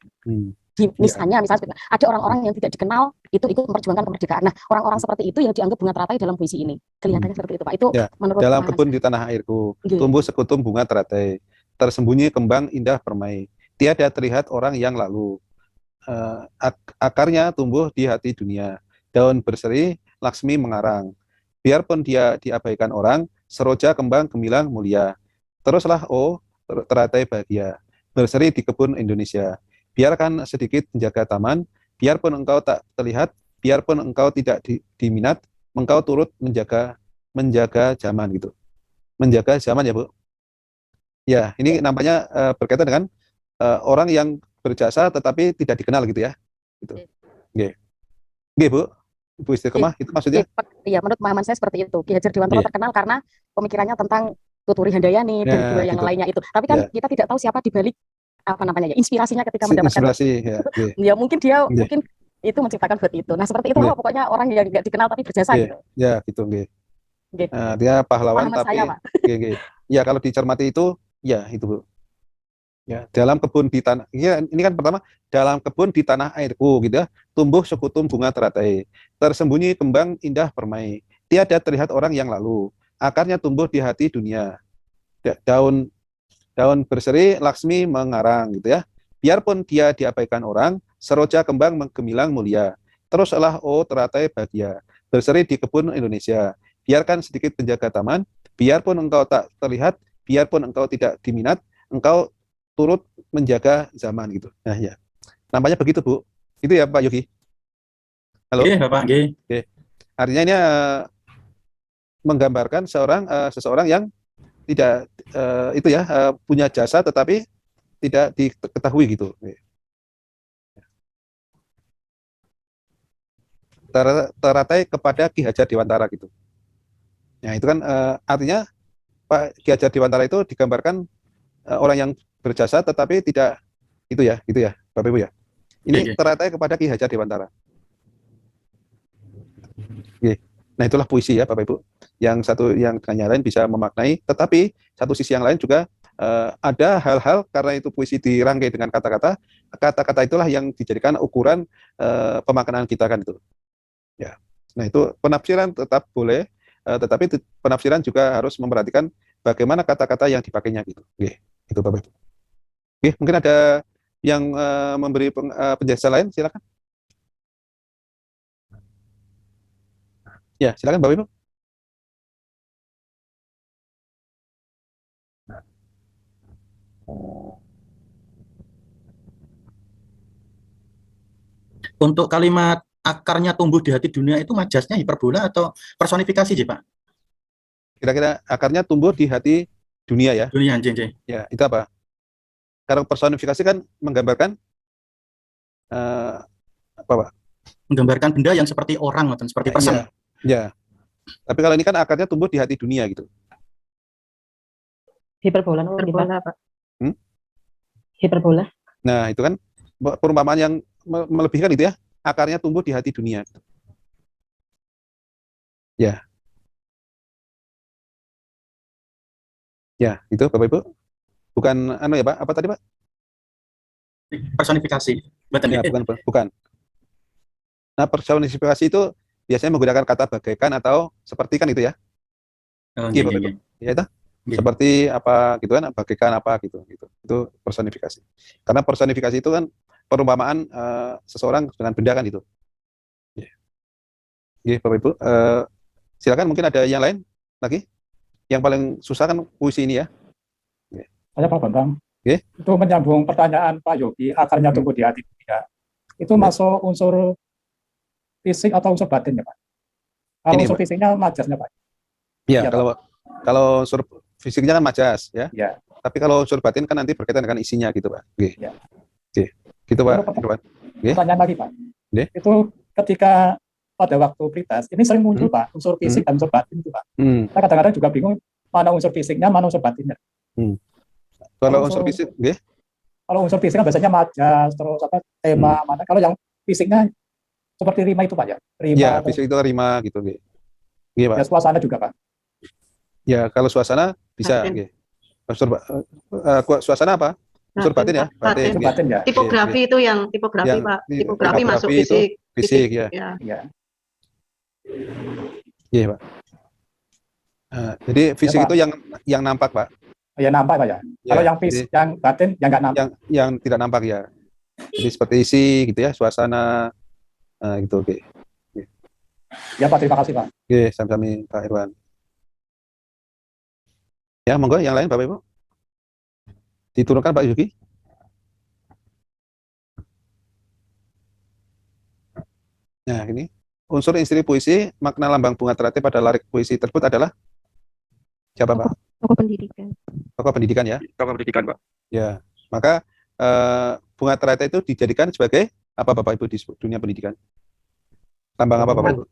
Misalnya ada orang-orang yang tidak dikenal itu ikut memperjuangkan kemerdekaan. Nah, orang-orang seperti itu yang dianggap bunga teratai dalam puisi ini. Kelihatannya seperti itu Pak. Itu ya, menurut dalam kebun di tanah airku tumbuh sekutum bunga teratai, tersembunyi kembang indah permai, tiada terlihat orang yang lalu. Akarnya tumbuh di hati dunia, daun berseri, Laksmi mengarang. Biarpun dia diabaikan orang, Seroja, Kembang, Gemilang, Mulia. Teruslah teratai bahagia, berseri di kebun Indonesia. Biarkan sedikit menjaga taman, biarpun engkau tak terlihat, biarpun engkau tidak diminat, engkau turut menjaga zaman gitu. Menjaga zaman ya Bu. Ya, ini nampaknya berkaitan dengan orang yang berjasa tetapi tidak dikenal gitu ya. Gitu. Nggih, Bu. Bu Istiqomah itu maksudnya? Iya, menurut pemahaman saya seperti itu. Ki Hajar Dewantara terkenal karena pemikirannya tentang Tuturi Handayani dan dua yang lainnya itu. Tapi kan kita tidak tahu siapa di balik inspirasinya ketika mendapatkan ya mungkin dia mungkin itu menciptakan buat itu. Nah, seperti itu pokoknya orang yang tidak dikenal tapi berjasa gitu. Ya, gitu nggih. Dia pahlawan tapi ya kalau dicermati itu ya itu Bu. Ya, dalam kebun di tanah ini kan pertama dalam kebun di tanah airku gitu ya, tumbuh sekutum bunga teratai, tersembunyi kembang indah permai, tiada terlihat orang yang lalu, akarnya tumbuh di hati dunia, daun berseri Laksmi mengarang gitu ya, biarpun dia diabaikan orang, Seroja, Kembang, Gemilang, Mulia, teruslah teratai bahagia, berseri di kebun Indonesia, biarkan sedikit penjaga taman, biarpun engkau tak terlihat, biarpun engkau tidak diminat, engkau turut menjaga zaman gitu. Nah ya, nampaknya begitu Bu. Itu ya Pak Yogi. Halo. Oke Bapak. Oke. Artinya ini menggambarkan seseorang yang tidak punya jasa tetapi tidak diketahui gitu. Teratai kepada Ki Hajar Dewantara gitu. Nah itu kan artinya Pak Ki Hajar Dewantara itu digambarkan orang yang berjasa tetapi tidak gitu ya Bapak Ibu ya. Ini teratai kepada Ki Hajar Dewantara. Nah itulah puisi ya Bapak Ibu. Yang satu yang dengan lain bisa memaknai, tetapi satu sisi yang lain juga ada hal-hal karena itu puisi dirangkai dengan kata-kata itulah yang dijadikan ukuran pemaknaan kita kan itu. Ya. Nah itu penafsiran tetap boleh, tetapi penafsiran juga harus memperhatikan bagaimana kata-kata yang dipakainya gitu. Itu Bapak Ibu. Mungkin ada yang memberi penjelasan lain, silakan. Ya, silakan Bapak Ibu. Untuk kalimat akarnya tumbuh di hati dunia itu majasnya hiperbola atau personifikasi sih Pak? Kira-kira akarnya tumbuh di hati dunia ya? Dunia, ya, itu apa? Karena personifikasi kan menggambarkan apa Pak? Menggambarkan benda yang seperti orang atau seperti person. Ya. Tapi kalau ini kan akarnya tumbuh di hati dunia gitu. Hiperbola Pak. Hiperbola. Nah, itu kan perumpamaan yang melebihkan itu ya. Akarnya tumbuh di hati dunia. Ya. Ya, itu Bapak Ibu. Bukan ya Pak, apa tadi Pak? Personifikasi. Ya, bukan. Nah, personifikasi itu biasanya menggunakan kata bagaikan atau seperti kan itu ya. Ya itu. Seperti apa gitu kan, bagaikan apa gitu. Itu personifikasi. Karena personifikasi itu kan perumpamaan seseorang dengan benda kan itu. Ya, Bapak Ibu, silakan mungkin ada yang lain lagi. Yang paling susah kan puisi ini ya. Saya Pak Bambang. Itu menyambung pertanyaan Pak Yogi, akarnya tumbuh di hati tidak. Itu masuk unsur fisik atau unsur batin ya Pak? Kalau unsur fisiknya majasnya Pak? Iya, kalau unsur fisiknya kan majas ya. Ya. Tapi kalau unsur batin kan nanti berkaitan dengan isinya gitu Pak. Ya. Gitu Pak. Pertanyaan lagi Pak. Itu ketika pada waktu pretest, ini sering muncul Pak, unsur fisik dan unsur batin itu Pak. Kita kadang-kadang juga bingung mana unsur fisiknya, mana unsur batinnya. Kalau unsur fisik, kalau unsur fisik kan biasanya majas, terus apa tema, mana. Kalau yang fisiknya seperti rima itu Pak ya? Rima. Ya, fisik itu rima gitu, Pak. Ya, suasana juga Pak. Ya, kalau suasana bisa, unsur suasana apa? Unsur batin ya? Batin ya. Tipografi itu yang tipografi Pak. Tipografi masuk fisik. Fisik ya. Iya Pak. Jadi fisik itu yang nampak Pak. Ya nampak Pak ya. Kalau yang fisik, yang batin, yang nggak nampak. Yang tidak nampak ya. Jadi seperti isi gitu ya, suasana gitu. Ya Pak, terima kasih Pak. Sami-sami Pak Irwan. Ya, monggo yang lain Bapak Ibu. Diturunkan Pak Yuki. Nah, ini unsur inspirasi puisi, makna lambang bunga teratai pada larik puisi tersebut adalah siapa Pak? Tokoh pendidikan. Tokoh pendidikan ya? Tokoh pendidikan Pak. Ya, maka bunga teratai itu dijadikan sebagai apa Bapak Ibu di dunia pendidikan? Lambang apa Bapak Ibu?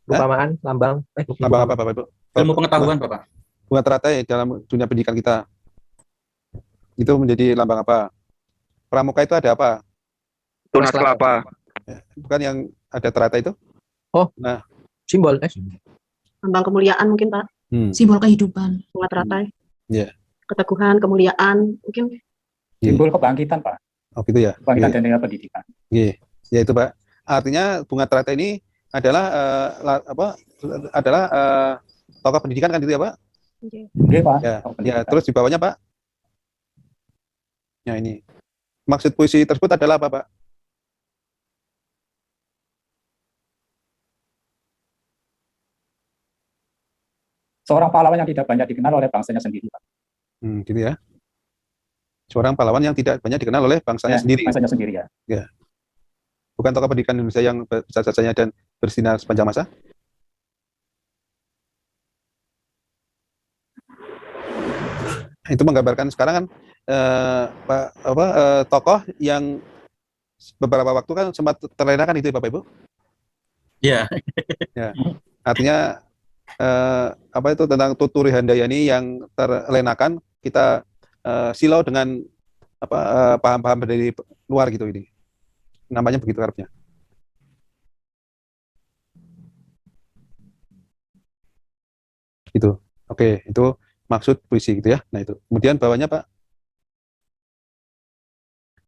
Perumpamaan, lambang. Lambang apa Bapak Ibu? Ilmu pengetahuan Bapak. Bunga teratai dalam dunia pendidikan kita itu menjadi lambang apa? Pramuka itu ada apa? Tunas kelapa. Bukan yang ada teratai itu? Oh, nah, simbol. Lambang kemuliaan mungkin Pak. Simbol kehidupan. Bunga teratai. Iya. Keteguhan, kemuliaan, mungkin. Simbol kebangkitan Pak. Oh gitu ya. Kebangkitan dan pendidikan. Iya, ya itu Pak. Artinya bunga teratai ini adalah tokoh pendidikan kan itu ya Pak? Iya Pak. Ya, terus di bawahnya Pak. Ya ini. Maksud puisi tersebut adalah apa Pak? Seorang pahlawan yang tidak banyak dikenal oleh bangsanya sendiri Pak. Gitu ya. Seorang pahlawan yang tidak banyak dikenal oleh bangsanya sendiri. Bangsanya sendiri ya. Ya. Bukan tokoh pendidikan Indonesia yang besar-besarnya dan bersinar sepanjang masa. Itu menggambarkan sekarang kan tokoh yang beberapa waktu kan sempat terlena kan itu Bapak Ibu? Iya. Ya. Artinya itu tentang Tuturi Handayani yang terlenakan, kita silau dengan paham-paham dari luar gitu ini. Namanya begitu harapnya. Itu. Oke, itu maksud puisi gitu ya. Nah, itu. Kemudian bawahnya Pak.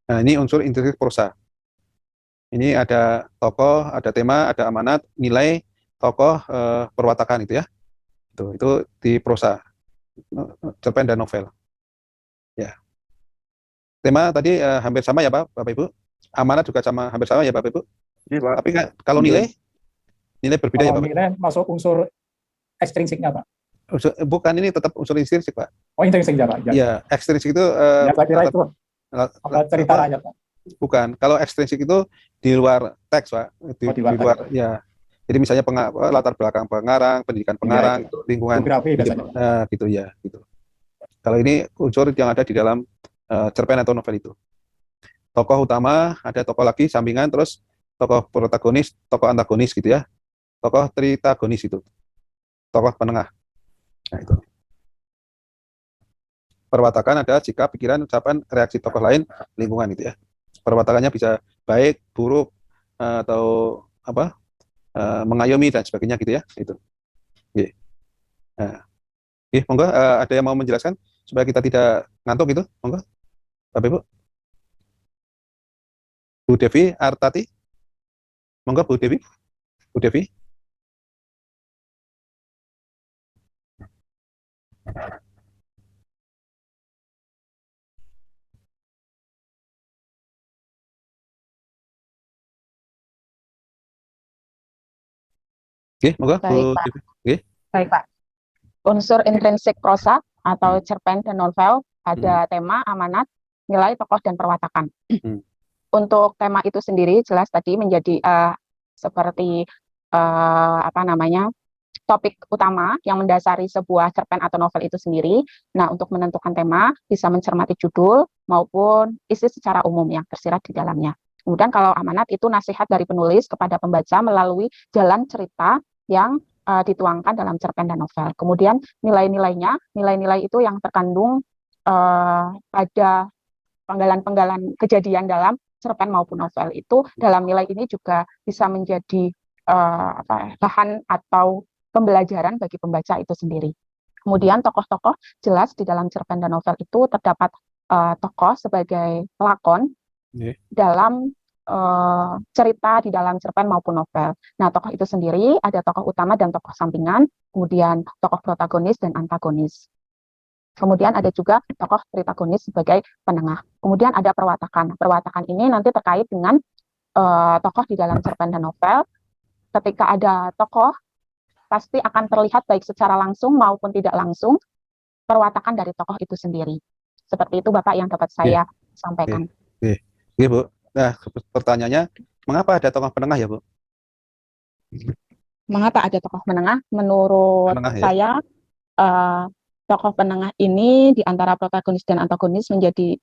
Nah, ini unsur intrinsik prosa. Ini ada tokoh, ada tema, ada amanat, nilai, tokoh, perwatakan itu ya. Itu di prosa, cerpen dan novel. Ya. Tema tadi hampir sama ya Pak, Bapak Ibu. Amanat juga hampir sama ya Bapak Ibu. Iya, Pak. Tapi kalau nilai berbeda ya Pak. Nilai masuk unsur ekstrinsiknya Pak. Bukan, ini tetap unsur intrinsik Pak. Oh, intrinsik ya Pak. Iya, ekstrinsik itu saya kira itu cerita rakyat Pak. Bukan. Kalau ekstrinsik itu di luar teks Pak. Di luar ya. Jadi misalnya latar belakang pengarang, pendidikan pengarang, lingkungan gitu ya, gitu. Kalau ini unsur yang ada di dalam cerpen atau novel itu. Tokoh utama, ada tokoh lagi sampingan, terus tokoh protagonis, tokoh antagonis gitu ya. Tokoh tritagonis itu. Tokoh penengah. Nah, itu. Perwatakan ada sikap, pikiran, ucapan, reaksi tokoh lain, lingkungan gitu ya. Perwatakannya bisa baik, buruk, atau mengayomi dan sebagainya gitu ya. Itu. Nah. Monggo, ada yang mau menjelaskan supaya kita tidak ngantuk gitu? Monggo, Bapak Ibu. Bu Bu Devi Artati. Monggo Bu Devi. Bu Devi. Oke, monggo Bu Devi. Oke. Baik, Pak. Unsur intrinsik prosa atau cerpen dan novel ada tema, amanat, nilai, tokoh, dan perwatakan. Untuk tema itu sendiri jelas tadi menjadi seperti topik utama yang mendasari sebuah cerpen atau novel itu sendiri. Nah, untuk menentukan tema bisa mencermati judul maupun isi secara umum yang tersirat di dalamnya. Kemudian kalau amanat itu nasihat dari penulis kepada pembaca melalui jalan cerita yang dituangkan dalam cerpen dan novel. Kemudian nilai-nilai itu yang terkandung pada penggalan-penggalan kejadian dalam cerpen maupun novel itu. Dalam nilai ini juga bisa menjadi bahan atau pembelajaran bagi pembaca itu sendiri. Kemudian tokoh-tokoh jelas di dalam cerpen dan novel itu terdapat tokoh sebagai pelakon dalam cerita di dalam cerpen maupun novel. Nah, tokoh itu sendiri ada tokoh utama dan tokoh sampingan, kemudian tokoh protagonis dan antagonis. Kemudian ada juga tokoh protagonis sebagai penengah. Kemudian ada perwatakan. Perwatakan ini nanti terkait dengan tokoh di dalam cerpen dan novel. Ketika ada tokoh, pasti akan terlihat baik secara langsung maupun tidak langsung perwatakan dari tokoh itu sendiri. Seperti itu Bapak yang dapat saya sampaikan. Oke, Bu. Nah, pertanyaannya, mengapa ada tokoh penengah ya, Bu? Mengapa ada tokoh penengah? Menurut saya, tokoh penengah ini di antara protagonis dan antagonis menjadi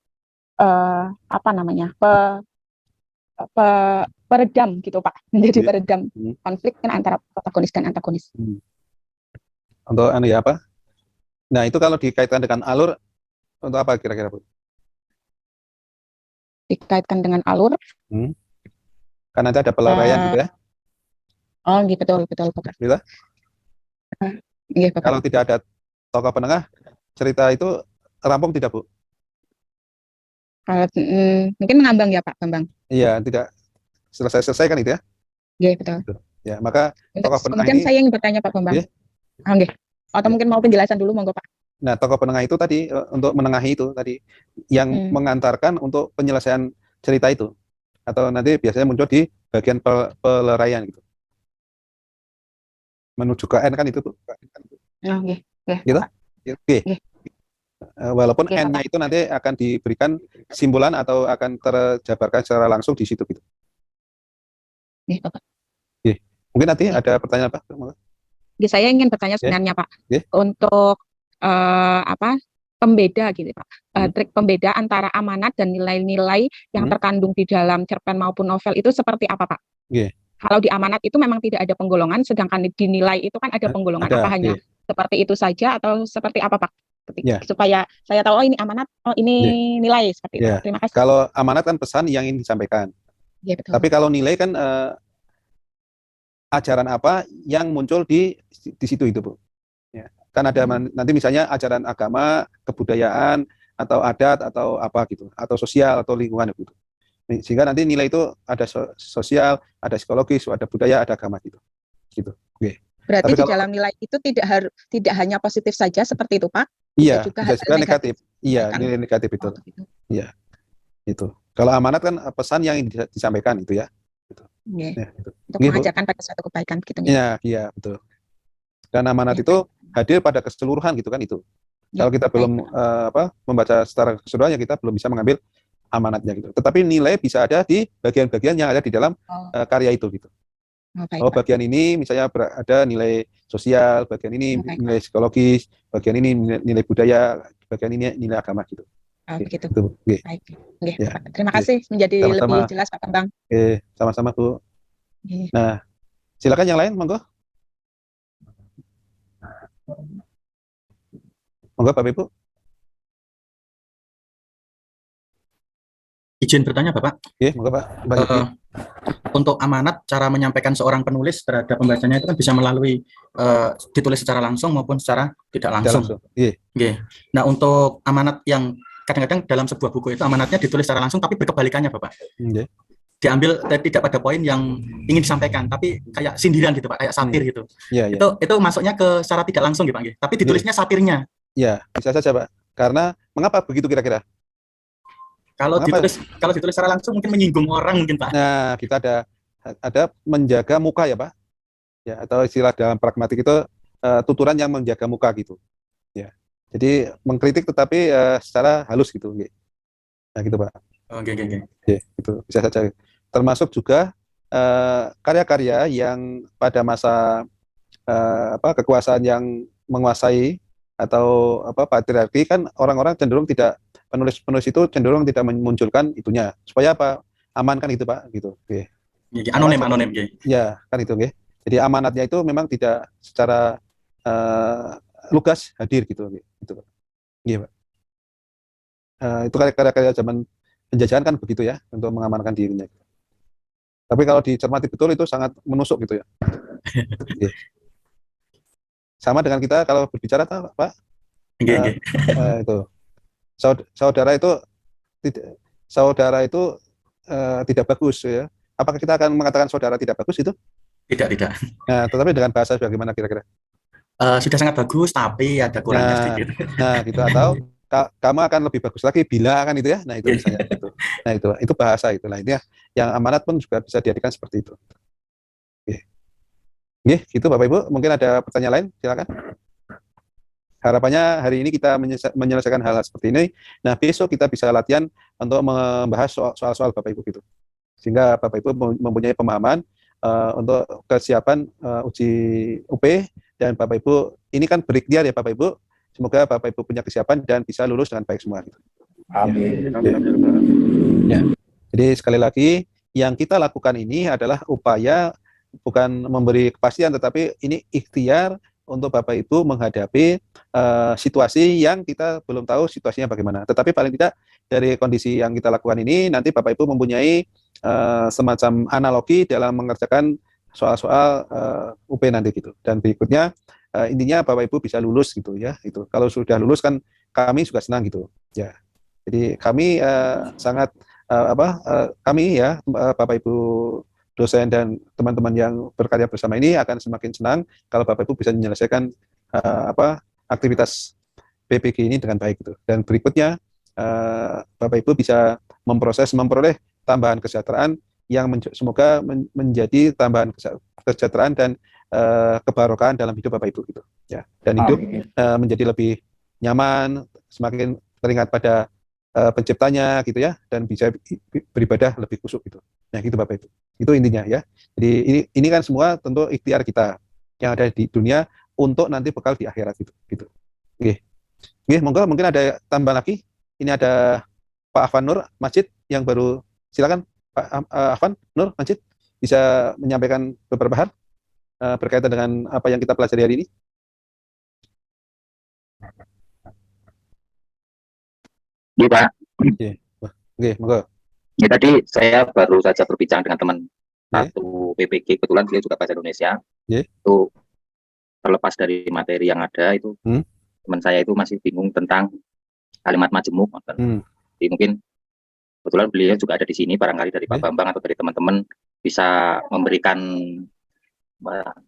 peredam gitu Pak, menjadi peredam konflik antara protagonis dan antagonis. Untuk Nah, itu kalau dikaitkan dengan alur, untuk apa kira-kira, Bu? Dikaitkan dengan alur? Karena nanti ada pelarian gitu ya? Oh, betul. Gitu? Kalau tidak ada tokoh penengah, cerita itu rampung tidak, Bu? Mungkin mengambang ya Pak Bambang? Iya, tidak selesai kan itu ya? Iya, betul. Ya, maka tokoh penengah kemudian ini... saya ingin bertanya Pak Bambang. Atau mungkin mau penjelasan dulu, monggo Pak. Nah, tokoh penengah itu tadi, untuk menengahi itu tadi, yang mengantarkan untuk penyelesaian cerita itu. Atau nanti biasanya muncul di bagian peleraian gitu. Menuju ke N kan itu, Bu? Gitu? Oke. Walaupun N-nya itu nanti akan diberikan simbolan atau akan terjabarkan secara langsung di situ gitu. Mungkin nanti ada pertanyaan Pak? Saya ingin bertanya sebenarnya Pak, untuk pembeda gitu Pak, trik pembeda antara amanat dan nilai-nilai yang terkandung di dalam cerpen maupun novel itu seperti apa Pak? Kalau di amanat itu memang tidak ada penggolongan, sedangkan di nilai itu kan ada penggolongan. Apa hanya seperti itu saja atau seperti apa Pak? Supaya saya tahu, oh ini amanat, oh ini nilai, seperti itu. Terima kasih. Kalau amanat kan pesan yang ingin disampaikan. Betul. Tapi kalau nilai kan ajaran apa yang muncul di situ itu, Bu. Kan ada nanti misalnya ajaran agama, kebudayaan, atau adat, atau apa gitu, atau sosial, atau lingkungan gitu. Sehingga nanti nilai itu ada sosial, ada psikologis, ada budaya, ada agama gitu. Berarti di dalam nilai itu tidak hanya positif saja seperti itu Pak? Iya, bisa juga negatif. Iya, nilai negatif itu. Iya, itu. Kalau amanat kan pesan yang disampaikan itu ya. Untuk mengajarkan pada suatu kebaikan gitu. Iya, betul. Dan amanat itu hadir pada keseluruhan gitu kan itu. Kalau kita belum membaca secara keseluruhannya, kita belum bisa mengambil amanatnya gitu. Tetapi nilai bisa ada di bagian-bagian yang ada di dalam karya itu gitu. Bagian ini misalnya ada nilai sosial, bagian ini nilai psikologis, bagian ini nilai budaya, bagian ini nilai agama gitu. Begitu. Baik. Terima kasih, menjadi lebih jelas Pak Bambang. Sama-sama Bu. Nah, silakan yang lain, monggo. Monggo Bapak Ibu. Izin bertanya Bapak. Monggo Pak. Untuk amanat, cara menyampaikan seorang penulis terhadap pembacanya itu kan bisa melalui ditulis secara langsung maupun secara tidak langsung. Nah, untuk amanat yang kadang-kadang dalam sebuah buku itu amanatnya ditulis secara langsung tapi berkebalikannya Bapak. diambil tidak pada poin yang ingin disampaikan, tapi kayak sindiran gitu Pak, kayak satir gitu. Itu masuknya ke secara tidak langsung gitu Pak, tapi ditulisnya satirnya. Ya, bisa saja Pak. Karena mengapa begitu kira-kira? Kalau ditulis secara langsung mungkin menyinggung orang mungkin Pak. Nah, kita ada menjaga muka ya Pak. Ya, atau istilah dalam pragmatik itu tuturan yang menjaga muka gitu. Ya. Jadi mengkritik tetapi secara halus gitu. Nah, gitu Pak. Oke. Gitu. Bisa saja. Termasuk juga karya-karya yang pada masa kekuasaan yang menguasai atau patriarki kan orang-orang cenderung tidak, penulis itu cenderung tidak memunculkan itunya supaya apa, aman kan gitu Pak gitu. Anonim ya kan itu jadi amanatnya itu memang tidak secara lugas hadir gitu Pak. Pak. Itu karya-karya zaman penjajahan kan begitu ya, untuk mengamankan dirinya. Tapi kalau dicermati betul itu sangat menusuk gitu ya. Sama dengan kita kalau berbicara Pak, itu saudara itu tidak bagus ya. Apakah kita akan mengatakan saudara tidak bagus itu? Tidak. Nah, tetapi dengan bahasa bagaimana kira-kira? Sudah sangat bagus, tapi ada kurangnya sedikit. Nah, gitu, atau kamu akan lebih bagus lagi bila kan itu ya. Nah, itu misalnya gitu. Nah, itu bahasa itulah ini ya. Yang amanat pun juga bisa diartikan seperti itu. Gitu Bapak Ibu, mungkin ada pertanyaan lain, silakan. Harapannya hari ini kita menyelesaikan hal-hal seperti ini. Nah, besok kita bisa latihan untuk membahas soal-soal Bapak Ibu gitu. Sehingga Bapak Ibu mempunyai pemahaman untuk kesiapan uji UP, dan Bapak Ibu ini kan berikhtiar ya Bapak Ibu. Semoga Bapak Ibu punya kesiapan dan bisa lulus dengan baik semua gitu. Amin. Ya. Jadi sekali lagi yang kita lakukan ini adalah upaya, bukan memberi kepastian, tetapi ini ikhtiar untuk Bapak Ibu menghadapi situasi yang kita belum tahu situasinya bagaimana. Tetapi paling tidak dari kondisi yang kita lakukan ini, nanti Bapak Ibu mempunyai semacam analogi dalam mengerjakan soal-soal UP nanti gitu. Dan berikutnya intinya Bapak Ibu bisa lulus gitu ya. Itu kalau sudah lulus kan kami juga senang gitu. Ya. Jadi kami sangat kami ya Bapak Ibu dosen dan teman-teman yang berkarya bersama ini akan semakin senang kalau Bapak Ibu bisa menyelesaikan aktivitas PPG ini dengan baik gitu. Dan berikutnya Bapak Ibu bisa memperoleh tambahan kesejahteraan yang semoga menjadi tambahan kesejahteraan dan kebarokahan dalam hidup Bapak Ibu gitu ya. Dan hidup menjadi lebih nyaman, semakin teringat pada penciptanya gitu ya, dan bisa beribadah lebih khusyuk gitu. Nah, gitu Bapak Ibu. Itu intinya ya. Jadi ini kan semua tentu ikhtiar kita yang ada di dunia untuk nanti bekal di akhirat gitu. Oke, monggo mungkin ada tambah lagi. Ini ada Pak Afan Nur Majid yang baru, silakan Pak Afan Nur Majid bisa menyampaikan beberapa hal berkaitan dengan apa yang kita pelajari hari ini. Iya Pak. Oke, monggo. Ya tadi saya baru saja berbincang dengan teman satu PPG, kebetulan dia juga bahasa Indonesia. Itu terlepas dari materi yang ada itu, teman saya itu masih bingung tentang kalimat majemuk. Jadi mungkin kebetulan beliau juga ada di sini, barangkali dari Pak Bambang atau dari teman-teman bisa memberikan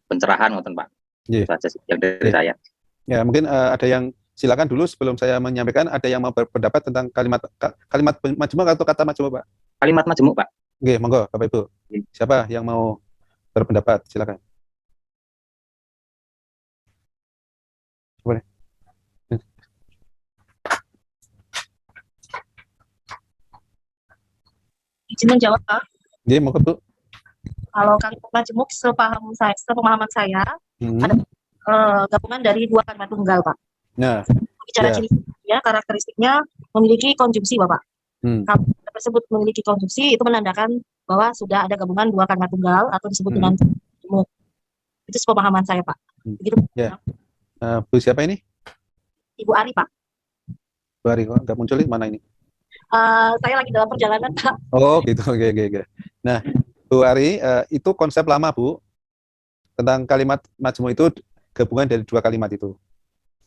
pencerahan, Pak. Itu saja yang dari saya. Ya, mungkin ada yang silakan dulu sebelum saya menyampaikan, ada yang mau berpendapat tentang kalimat majemuk atau kata majemuk, Pak? Kalimat majemuk, Pak. Oke, monggo Bapak Ibu. Siapa yang mau berpendapat? Silakan. Boleh. Izin menjawab, Pak. Iya, monggo Bu. Kalau kalimat majemuk sepemahaman saya ada gabungan dari dua kalimat tunggal, Pak. Nah, bicara ciri-cirinya, karakteristiknya memiliki konjungsi, Bapak. Kalau tersebut memiliki konjungsi, itu menandakan bahwa sudah ada gabungan dua kalimat tunggal atau disebut dengan majemuk. Itu sepemahaman saya, Pak. Begitu. Ya. Bu siapa ini? Ibu Ari, Pak. Bu Ari, kok nggak muncul mana ini? Saya lagi dalam perjalanan, Pak. Oh, gitu. Oke. Nah, Bu Ari, itu konsep lama, Bu. Tentang kalimat majemuk itu gabungan dari dua kalimat itu.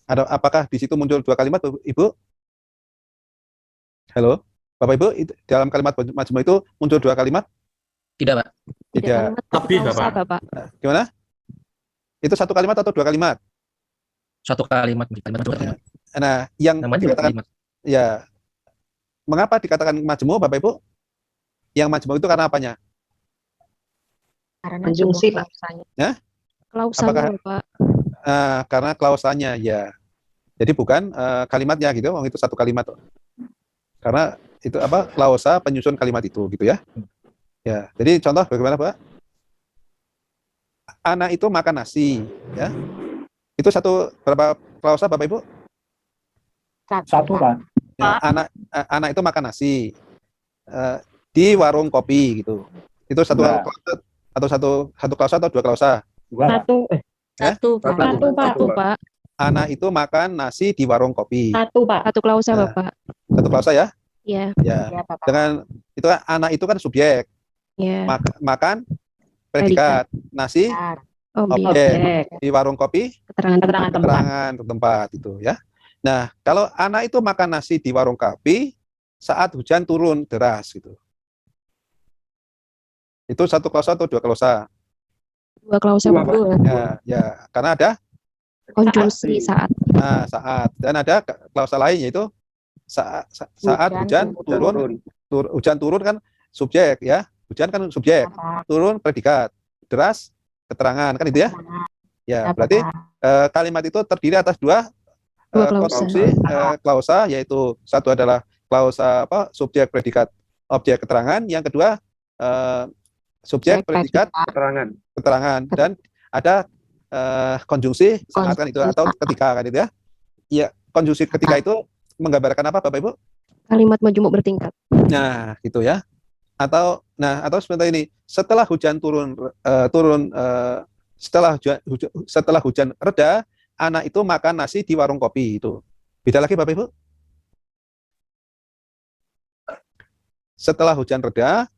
Apakah di situ muncul dua kalimat, Ibu? Halo, Bapak Ibu, dalam kalimat majemuk itu muncul dua kalimat? Tidak, Pak. Tidak. Lebih, Bapak. Gimana? Itu satu kalimat atau dua kalimat? Satu kalimat. Nah, yang dikatakan, ya, mengapa dikatakan majmu, Bapak Ibu? Yang majmu itu karena apanya? Karena konjungsi, Pak. Ya? Klausanya, Pak. Karena klausanya, ya. Jadi bukan kalimatnya gitu, itu satu kalimat. Karena itu apa? Klausa penyusun kalimat itu, gitu ya. Ya, jadi contoh bagaimana, Pak? Anak itu makan nasi, ya. Itu berapa klausa, Bapak Ibu? Satu, Pak. Ya, anak itu makan nasi di warung kopi gitu. Itu satu klausa atau klausa atau dua klausa? Satu, Pak. Anak itu makan nasi di warung kopi. Satu, Pak. Satu klausa, Bapak. Satu klausa ya? Iya. Ya. Dengan itu anak itu kan subjek. Iya. Makan predikat, nasi objek, di warung kopi keterangan tempat itu ya. Nah, kalau anak itu makan nasi di warung kopi saat hujan turun deras gitu. Itu satu klausa atau dua klausa? Dua klausa, Bapak. Ya, karena ada konjungsi saat. Nah, saat, dan ada klausa lain yaitu saat hujan turun kan subjek ya. Hujan kan subjek, turun predikat, deras keterangan, kan itu ya? Ya, berarti kalimat itu terdiri atas dua konstruksi klausa, yaitu satu adalah klausa subjek predikat objek keterangan, yang kedua subjek predikat keterangan, dan ada konjungsi saat kan itu, atau ketika kan itu ya. Ya, konjungsi ketika itu menggambarkan apa, Bapak Ibu? Kalimat majmuk bertingkat. Nah, gitu ya. Atau seperti ini, setelah hujan setelah hujan reda, anak itu makan nasi di warung kopi itu. Beda lagi, Bapak Ibu? Setelah hujan reda,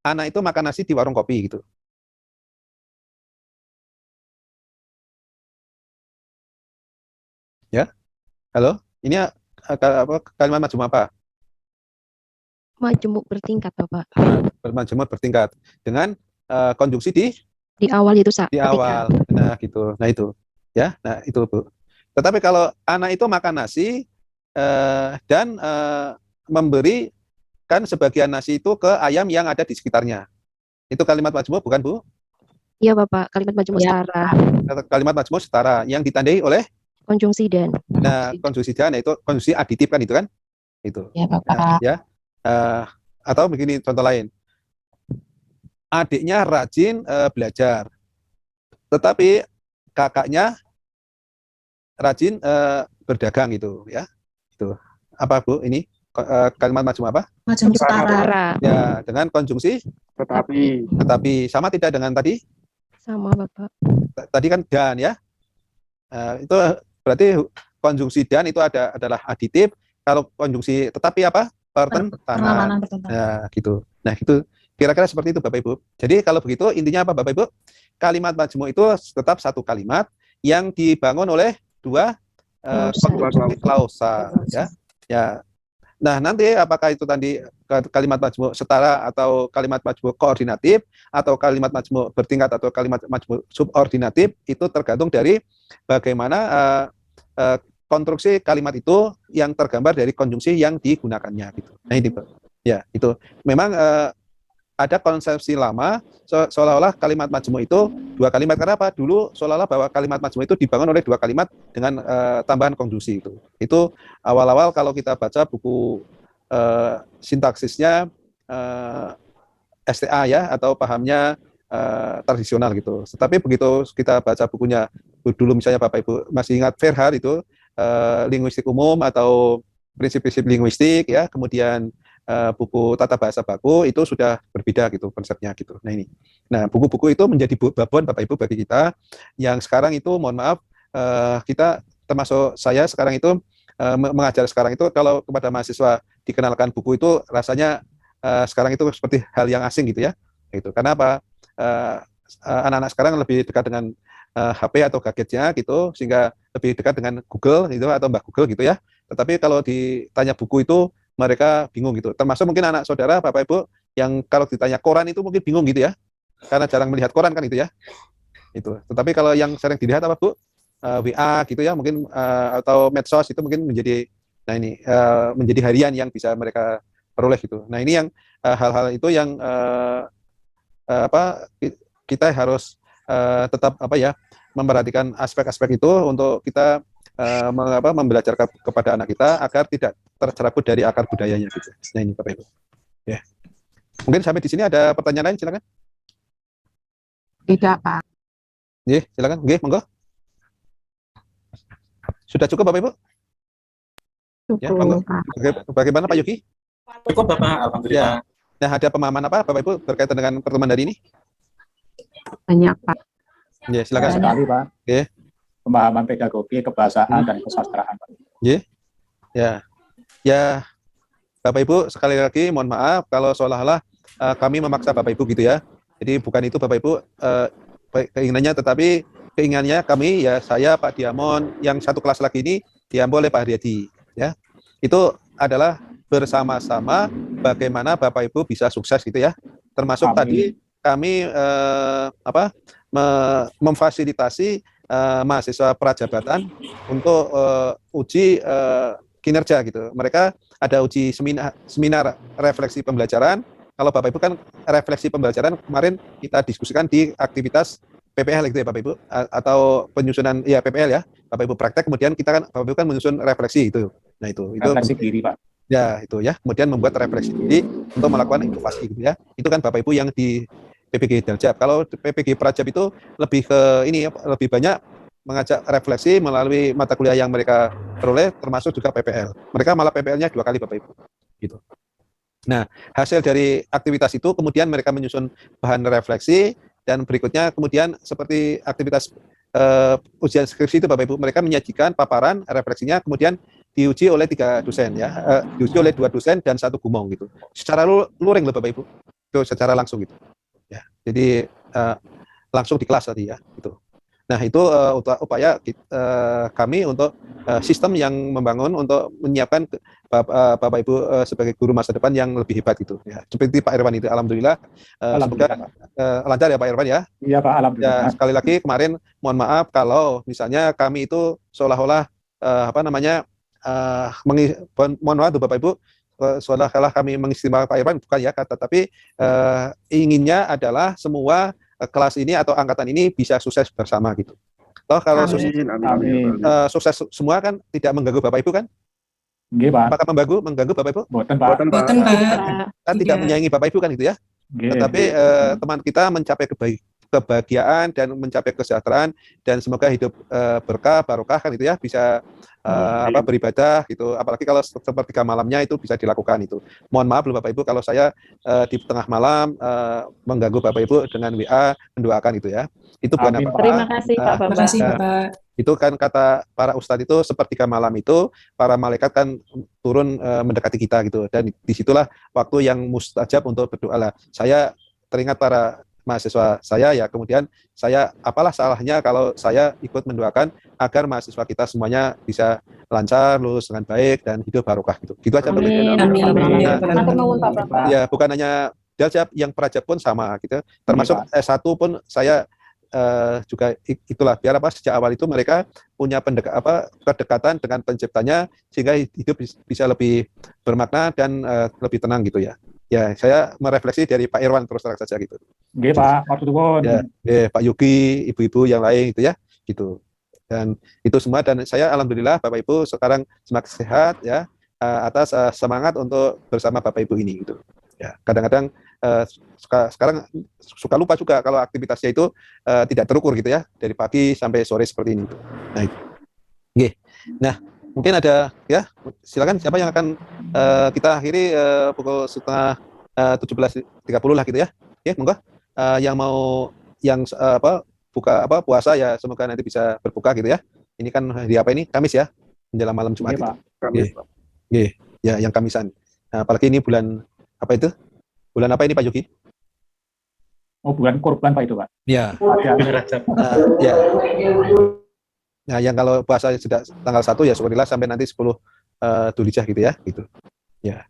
anak itu makan nasi di warung kopi gitu. Ya. Halo, ini kalimat majmuk apa? Majmuk bertingkat, Bapak. Majmuk bertingkat dengan konjungsi di awal itu saat. Di awal. Nah, gitu. Nah, itu. Ya. Nah, itu, Bu. Tetapi kalau anak itu makan nasi dan memberikan sebagian nasi itu ke ayam yang ada di sekitarnya. Itu kalimat majmuk bukan, Bu? Iya, Bapak. Kalimat majmuk setara. Kalimat majmuk setara yang ditandai oleh konjungsi dan. Nah, konjungsi dan itu konjungsi aditif kan itu kan? Itu. Ya, Bapak. Ya. Atau begini contoh lain, adiknya rajin belajar, tetapi kakaknya rajin berdagang gitu ya. Itu apa, Bu? Ini kalimat majmuk apa? Majmuk setara. Ya, dengan konjungsi tetapi sama tidak dengan tadi? Sama, Bapak. Tadi kan dan ya. Itu berarti konjungsi dan itu adalah aditif. Kalau konjungsi tetapi apa? Pertentanan. Nah, gitu. Nah, itu kira-kira seperti itu, Bapak Ibu. Jadi kalau begitu intinya apa, Bapak Ibu? Kalimat majmuk itu tetap satu kalimat yang dibangun oleh dua klausa ya. Ya. Nah, nanti apakah itu tadi kalimat majmuk setara atau kalimat majmuk koordinatif atau kalimat majmuk bertingkat atau kalimat majmuk subordinatif, itu tergantung dari bagaimana konstruksi kalimat itu yang tergambar dari konjungsi yang digunakannya gitu. Nah, ini, Pak. Ya, itu. Memang ada konsepsi lama seolah-olah kalimat majmuk itu dua kalimat. Karena apa? Dulu seolah-olah bahwa kalimat majmuk itu dibangun oleh dua kalimat dengan tambahan konjungsi itu. Itu awal-awal kalau kita baca buku sintaksisnya STA ya, atau pahamnya tradisional gitu. Tetapi begitu kita baca bukunya dulu, misalnya Bapak Ibu masih ingat Verhaar itu linguistik umum atau prinsip-prinsip linguistik ya, kemudian buku tata bahasa baku itu sudah berbeda gitu konsepnya gitu. Nah, ini. Nah, buku-buku itu menjadi babon Bapak Ibu bagi kita yang sekarang itu, mohon maaf, kita termasuk saya sekarang itu mengajar sekarang itu, kalau kepada mahasiswa dikenalkan buku itu rasanya sekarang itu seperti hal yang asing gitu ya. Gitu. Karena apa? Anak-anak sekarang lebih dekat dengan HP atau gadgetnya gitu, sehingga lebih dekat dengan Google gitu atau Mbak Google gitu ya. Tetapi kalau ditanya buku itu mereka bingung gitu. Termasuk mungkin anak saudara Bapak Ibu yang kalau ditanya koran itu mungkin bingung gitu ya, karena jarang melihat koran kan itu ya. Itu. Tetapi kalau yang sering dilihat apa Bu? WA gitu ya, mungkin atau medsos itu mungkin menjadi menjadi harian yang bisa mereka peroleh gitu. Nah ini yang hal-hal itu yang kita harus tetap memperhatikan aspek-aspek itu untuk kita membelajar kepada anak kita agar tidak tercerabut dari akar budayanya gitu. Nah ini Bapak Ibu. Ya. Mungkin sampai di sini ada pertanyaan lain, silakan. Tidak, Pak. Silakan. Monggo. Sudah cukup Bapak Ibu? Cukup, ya, monggo. Pak. Bagaimana Pak Yuki? Cukup Bapak, alhamdulillah. Ya. Nah, ada pemahaman apa Bapak Ibu berkaitan dengan pertemuan hari ini? Banyak, Pak. Ya, silakan. Sekali, Pak. Pemahaman pedagogi, kebahasaan dan kesastraan. Ya, Bapak Ibu sekali lagi mohon maaf kalau seolah-olah kami memaksa Bapak Ibu gitu ya. Jadi bukan itu Bapak Ibu keinginannya, tetapi keinginannya kami ya, saya Pak Diamond yang satu kelas lagi ini diambil oleh Pak Haryadi ya. Itu adalah bersama-sama bagaimana Bapak Ibu bisa sukses gitu ya. Termasuk tadi kami memfasilitasi mahasiswa prajabatan untuk uji kinerja gitu. Mereka ada uji seminar refleksi pembelajaran. Kalau Bapak Ibu kan refleksi pembelajaran kemarin kita diskusikan di aktivitas PPL gitu ya Bapak Ibu, atau penyusunan ya PPL ya. Bapak Ibu praktek, kemudian Bapak Ibu kan menyusun refleksi itu. Nah itu refleksi diri Pak. Ya itu ya. Kemudian membuat refleksi diri untuk melakukan inovasi gitu ya. Itu kan Bapak Ibu yang di PPG Daljab. Kalau PPG Prajab itu lebih ke ini ya, lebih banyak mengajak refleksi melalui mata kuliah yang mereka peroleh, termasuk juga PPL. Mereka malah PPL-nya 2 kali Bapak Ibu. Gitu. Nah, hasil dari aktivitas itu kemudian mereka menyusun bahan refleksi, dan berikutnya kemudian seperti aktivitas ujian skripsi itu Bapak Ibu, mereka menyajikan paparan refleksinya, kemudian diuji oleh 3 dosen ya, diuji oleh 2 dosen dan 1 gumong gitu. Secara luring loh Bapak Ibu. Itu secara langsung gitu. Ya, jadi langsung di kelas tadi ya, gitu. Nah itu upaya kami untuk sistem yang membangun untuk menyiapkan Bapak Ibu sebagai guru masa depan yang lebih hebat gitu. Ya, seperti Pak Irwan itu, alhamdulillah, semoga lancar ya Pak Irwan ya. Iya Pak, alhamdulillah. Ya, sekali lagi kemarin mohon maaf kalau misalnya kami itu seolah-olah mohon maaf tuh Bapak Ibu, seolah-olah kami mengistimewakan Pak Irwan, bukan ya, tapi inginnya adalah semua kelas ini atau angkatan ini bisa sukses bersama gitu. Toh kalau sukses semua kan tidak mengganggu Bapak Ibu kan? Nggih, Pak. Apakah mengganggu Bapak Ibu? Boten, Pak. Boten, Pak. Kan tidak menyayangi Bapak Ibu kan itu ya. Tetapi teman kita mencapai kebahagiaan dan mencapai kesejahteraan, dan semoga hidup berkah barokah kan itu ya, bisa beribadah gitu, apalagi kalau sepertiga malamnya itu bisa dilakukan itu. Mohon maaf loh Bapak Ibu kalau saya di tengah malam mengganggu Bapak Ibu dengan WA mendoakan itu ya. Itu bukan apa-apa. Terima kasih Pak Bapak. Terima kasih Bapak. Itu kan kata para ustadz itu sepertiga malam itu para malaikat kan turun mendekati kita gitu, dan disitulah waktu yang mustajab untuk berdoa lah. Saya teringat para mahasiswa saya ya, kemudian saya apalah salahnya kalau saya ikut mendoakan agar mahasiswa kita semuanya bisa lancar, lulus dengan baik dan hidup barokah gitu. Gitu aja Bapak. Ya, bukan hanya Daljab, yang Prajab pun sama gitu. Termasuk S1 pun saya juga itulah, biar sejak awal itu mereka punya kedekatan dengan penciptanya sehingga hidup bisa lebih bermakna dan lebih tenang gitu ya. Ya, saya merefleksi dari Pak Irwan terus terang saja gitu. Nggih, Pak, matur nuwun. Ya, Pak Yuki, ibu-ibu yang lain gitu ya, gitu. Dan itu semua, dan saya alhamdulillah Bapak Ibu sekarang semakin sehat ya, atas semangat untuk bersama Bapak Ibu ini gitu. Ya, kadang-kadang sekarang suka lupa juga kalau aktivitasnya itu tidak terukur gitu ya, dari pagi sampai sore seperti ini. Nah, itu. Nggih. Nah, mungkin ada ya, silakan siapa yang akan kita akhiri pukul 17.30 lah gitu ya. Ya, monggo. Yang mau buka puasa ya, semoga nanti bisa berbuka gitu ya. Ini kan hari apa ini? Kamis ya, menjelang malam Jumat. Iya, Pak. Kamis. Nggih. Ya, yang Kamisan. Nah, apalagi ini bulan apa itu? Bulan apa ini Pak Yuki? Oh, bulan kurban Pak itu, Pak. Iya. Rajab. Ya. Nah, yang kalau puasa sudah tanggal 1 ya syukurillah sampai nanti 10 Dzulhijjah gitu ya, gitu. Ya.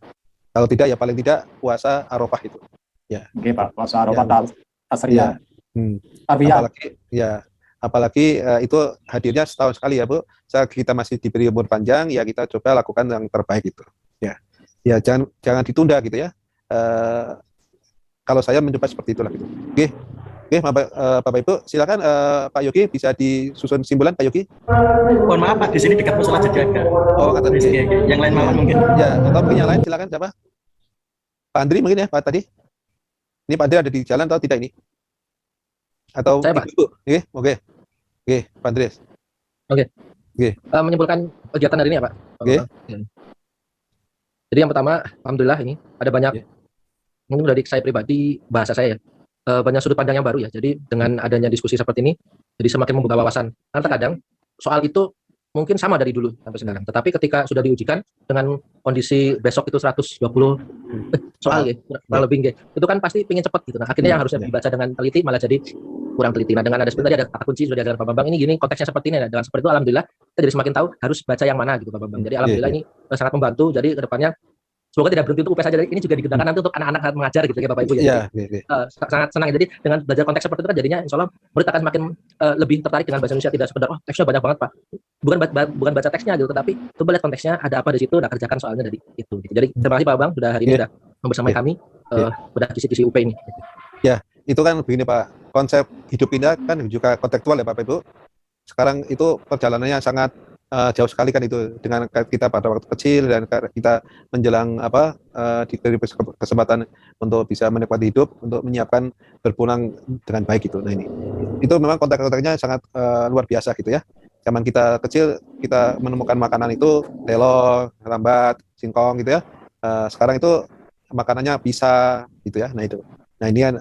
Kalau tidak ya paling tidak puasa Arafah itu. Ya. Oke, Pak. Puasa Arafah Tasriyah. Apalagi itu hadirnya setahun sekali ya Bu. Saat kita masih diberi umur panjang, ya kita coba lakukan yang terbaik itu. Ya jangan ditunda gitu ya. Kalau saya mencoba seperti itulah gitu. Oke, Bapak Ibu, silakan Pak Yogi bisa disusun simpulan Pak Yogi. Mohon maaf Pak, di sini dekat masalah Jejaga. Oh, kata yang lain malam mungkin. Ya, atau mungkin yang lain silakan siapa? Pak Andri mungkin ya Pak tadi. Ini Pak Andri ada di jalan atau tidak ini? Atau saya Pak. Oke, Pak Andri. Oke. Menyimpulkan kegiatan hari ini ya Pak. Oke. Jadi yang pertama, alhamdulillah ini ada banyak, mungkin dari saya pribadi, bahasa saya banyak sudut pandang yang baru ya. Jadi dengan adanya diskusi seperti ini, jadi semakin membuka wawasan. Karena terkadang soal itu mungkin sama dari dulu sampai sekarang. Tetapi ketika sudah diujikan dengan kondisi besok itu 120 soal ya, kurang lebih itu kan pasti pengen cepat gitu. Nah, akhirnya yang harusnya dibaca dengan teliti malah jadi kurang teliti. Nah, dengan ada sebenarnya ada kata kunci sudah diajarkan Pak Bambang ini gini konteksnya seperti ini. Nah, dengan seperti itu alhamdulillah kita jadi semakin tahu harus baca yang mana gitu Pak Bambang. Jadi alhamdulillah ini sangat membantu. Jadi kedepannya semoga tidak berhenti untuk UP saja, ini juga digunakan nanti untuk anak-anak saat mengajar gitu ya Bapak Ibu ya. Sangat senang. Jadi dengan belajar konteks seperti itu kan jadinya insya Allah murid akan semakin lebih tertarik dengan bahasa Indonesia, tidak sekedar teksnya banyak banget Pak. Bukan baca teksnya gitu, tetapi coba lihat konteksnya ada apa di situ, nah kerjakan soalnya dari itu. Gitu. Jadi terima kasih Pak Bang sudah hari ini sudah membersamai kami, sudah kisi-kisi UP ini. Ya, itu kan begini Pak, konsep hidup kita kan juga kontekstual ya Bapak Ibu. Sekarang itu perjalanannya sangat jauh sekali kan itu dengan kita pada waktu kecil dan kita menjelang diberi kesempatan untuk bisa menikmati hidup, untuk menyiapkan berpulang dengan baik gitu. Nah ini itu memang konteks-konteksnya sangat luar biasa gitu ya. Zaman kita kecil kita menemukan makanan itu telo, rambat, singkong gitu ya. Sekarang itu makanannya pisah gitu ya. Nah itu. Nah ini kan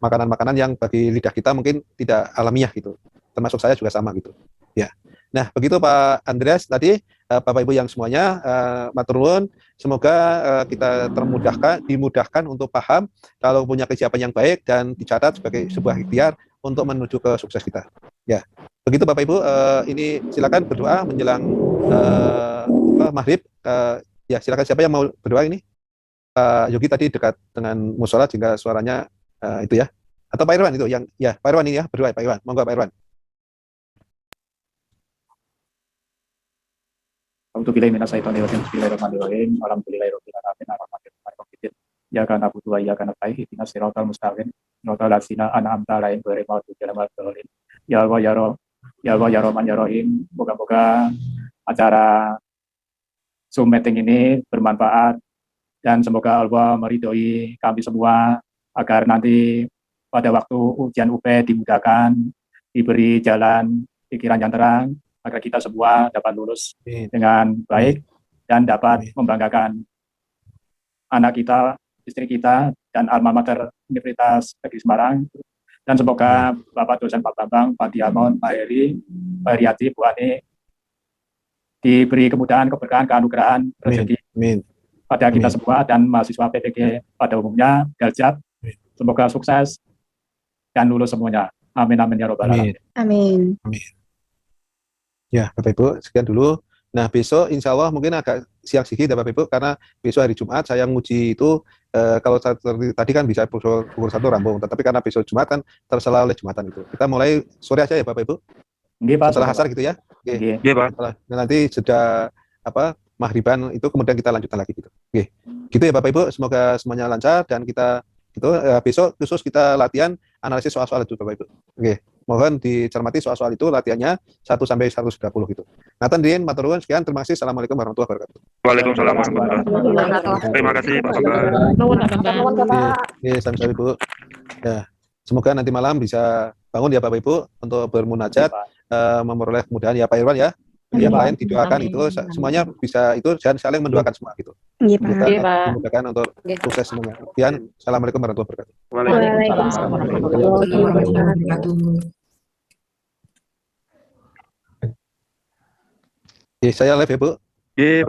makanan-makanan yang bagi lidah kita mungkin tidak alamiah gitu. Termasuk saya juga sama gitu. Ya. Nah, begitu Pak Andreas tadi, Bapak Ibu yang semuanya, matur nuwun, semoga kita dimudahkan untuk paham kalau punya kesiapan yang baik dan dicatat sebagai sebuah ikhtiar untuk menuju ke sukses kita. Ya. Begitu Bapak Ibu, ini silakan berdoa menjelang maghrib. Ya, silakan siapa yang mau berdoa ini? Pak Yogi tadi dekat dengan musola jika suaranya itu ya. Atau Pak Irwan itu yang ya, Pak Irwan ini ya, berdoa Pak Irwan. Monggo Pak Irwan. Bismillahirrahmanirrahim. Alhamdulillahirabbil alamin. Arrahmanirrahim. Ya kana na'budu wa iyyaka nasta'in. Ihdinas siratal mustaqim. Siratal ladzina an'amta 'alaihim ghairil maghdubi alaihim waladdallin. Ya Allah ya Rahman ya Rahim. Moga-moga acara Zoom meeting ini bermanfaat dan semoga Allah meridhoi kami semua agar nanti pada waktu ujian UP dimudahkan, diberi jalan pikiran yang terang, agar kita semua dapat lulus dengan baik dan dapat membanggakan anak kita, istri kita, dan alma mater Universitas Negeri Semarang. Dan semoga Bapak dosen Pak Bambang, Pak Diamon, Pak Heri, Pak Heriati, Bu Ani diberi kemudahan, keberkahan, keanugerahan, rezeki pada kita semua dan mahasiswa PPG pada umumnya, Galjab. Semoga sukses dan lulus semuanya. Amin amin ya robbal alamin. Amin. Ya, Bapak Ibu, sekian dulu. Nah, besok insya Allah mungkin agak siang sedikit ya Bapak Ibu, karena besok hari Jumat saya nguji itu, kalau tadi kan bisa pukul 1 rampung, tetapi karena besok Jumat kan terselah oleh Jumatan itu. Kita mulai sore aja ya Bapak Ibu? Nggih, Pak. Setelah asar gitu ya? Nggih, Pak. Nah, nanti sudah maghriban itu kemudian kita lanjutkan lagi gitu. Oke. Gitu ya Bapak Ibu, semoga semuanya lancar dan kita besok khusus kita latihan analisis soal-soal itu Bapak Ibu. Oke. Mohon dicermati soal-soal itu latihannya 1 sampai 130 gitu. Nathan Dien, matur nuwun, sekian, terima kasih. Assalamualaikum warahmatullahi wabarakatuh. Waalaikumsalam warahmatullahi wabarakatuh. Terima kasih Pak Bambang. Oke, sami-sami Bu. Ya, semoga nanti malam bisa bangun ya Bapak Ibu untuk bermunajat, memperoleh kemudahan ya Pak Irwan ya. Yang lain didoakan itu semuanya bisa itu dan saling mendoakan semua gitu. Iya Pak. Dimudahkan untuk sukses semuanya. Sekian, assalamualaikum warahmatullahi wabarakatuh. Waalaikumsalam warahmatullahi wabarakatuh. Saya live ya Bu. Iya, Pak.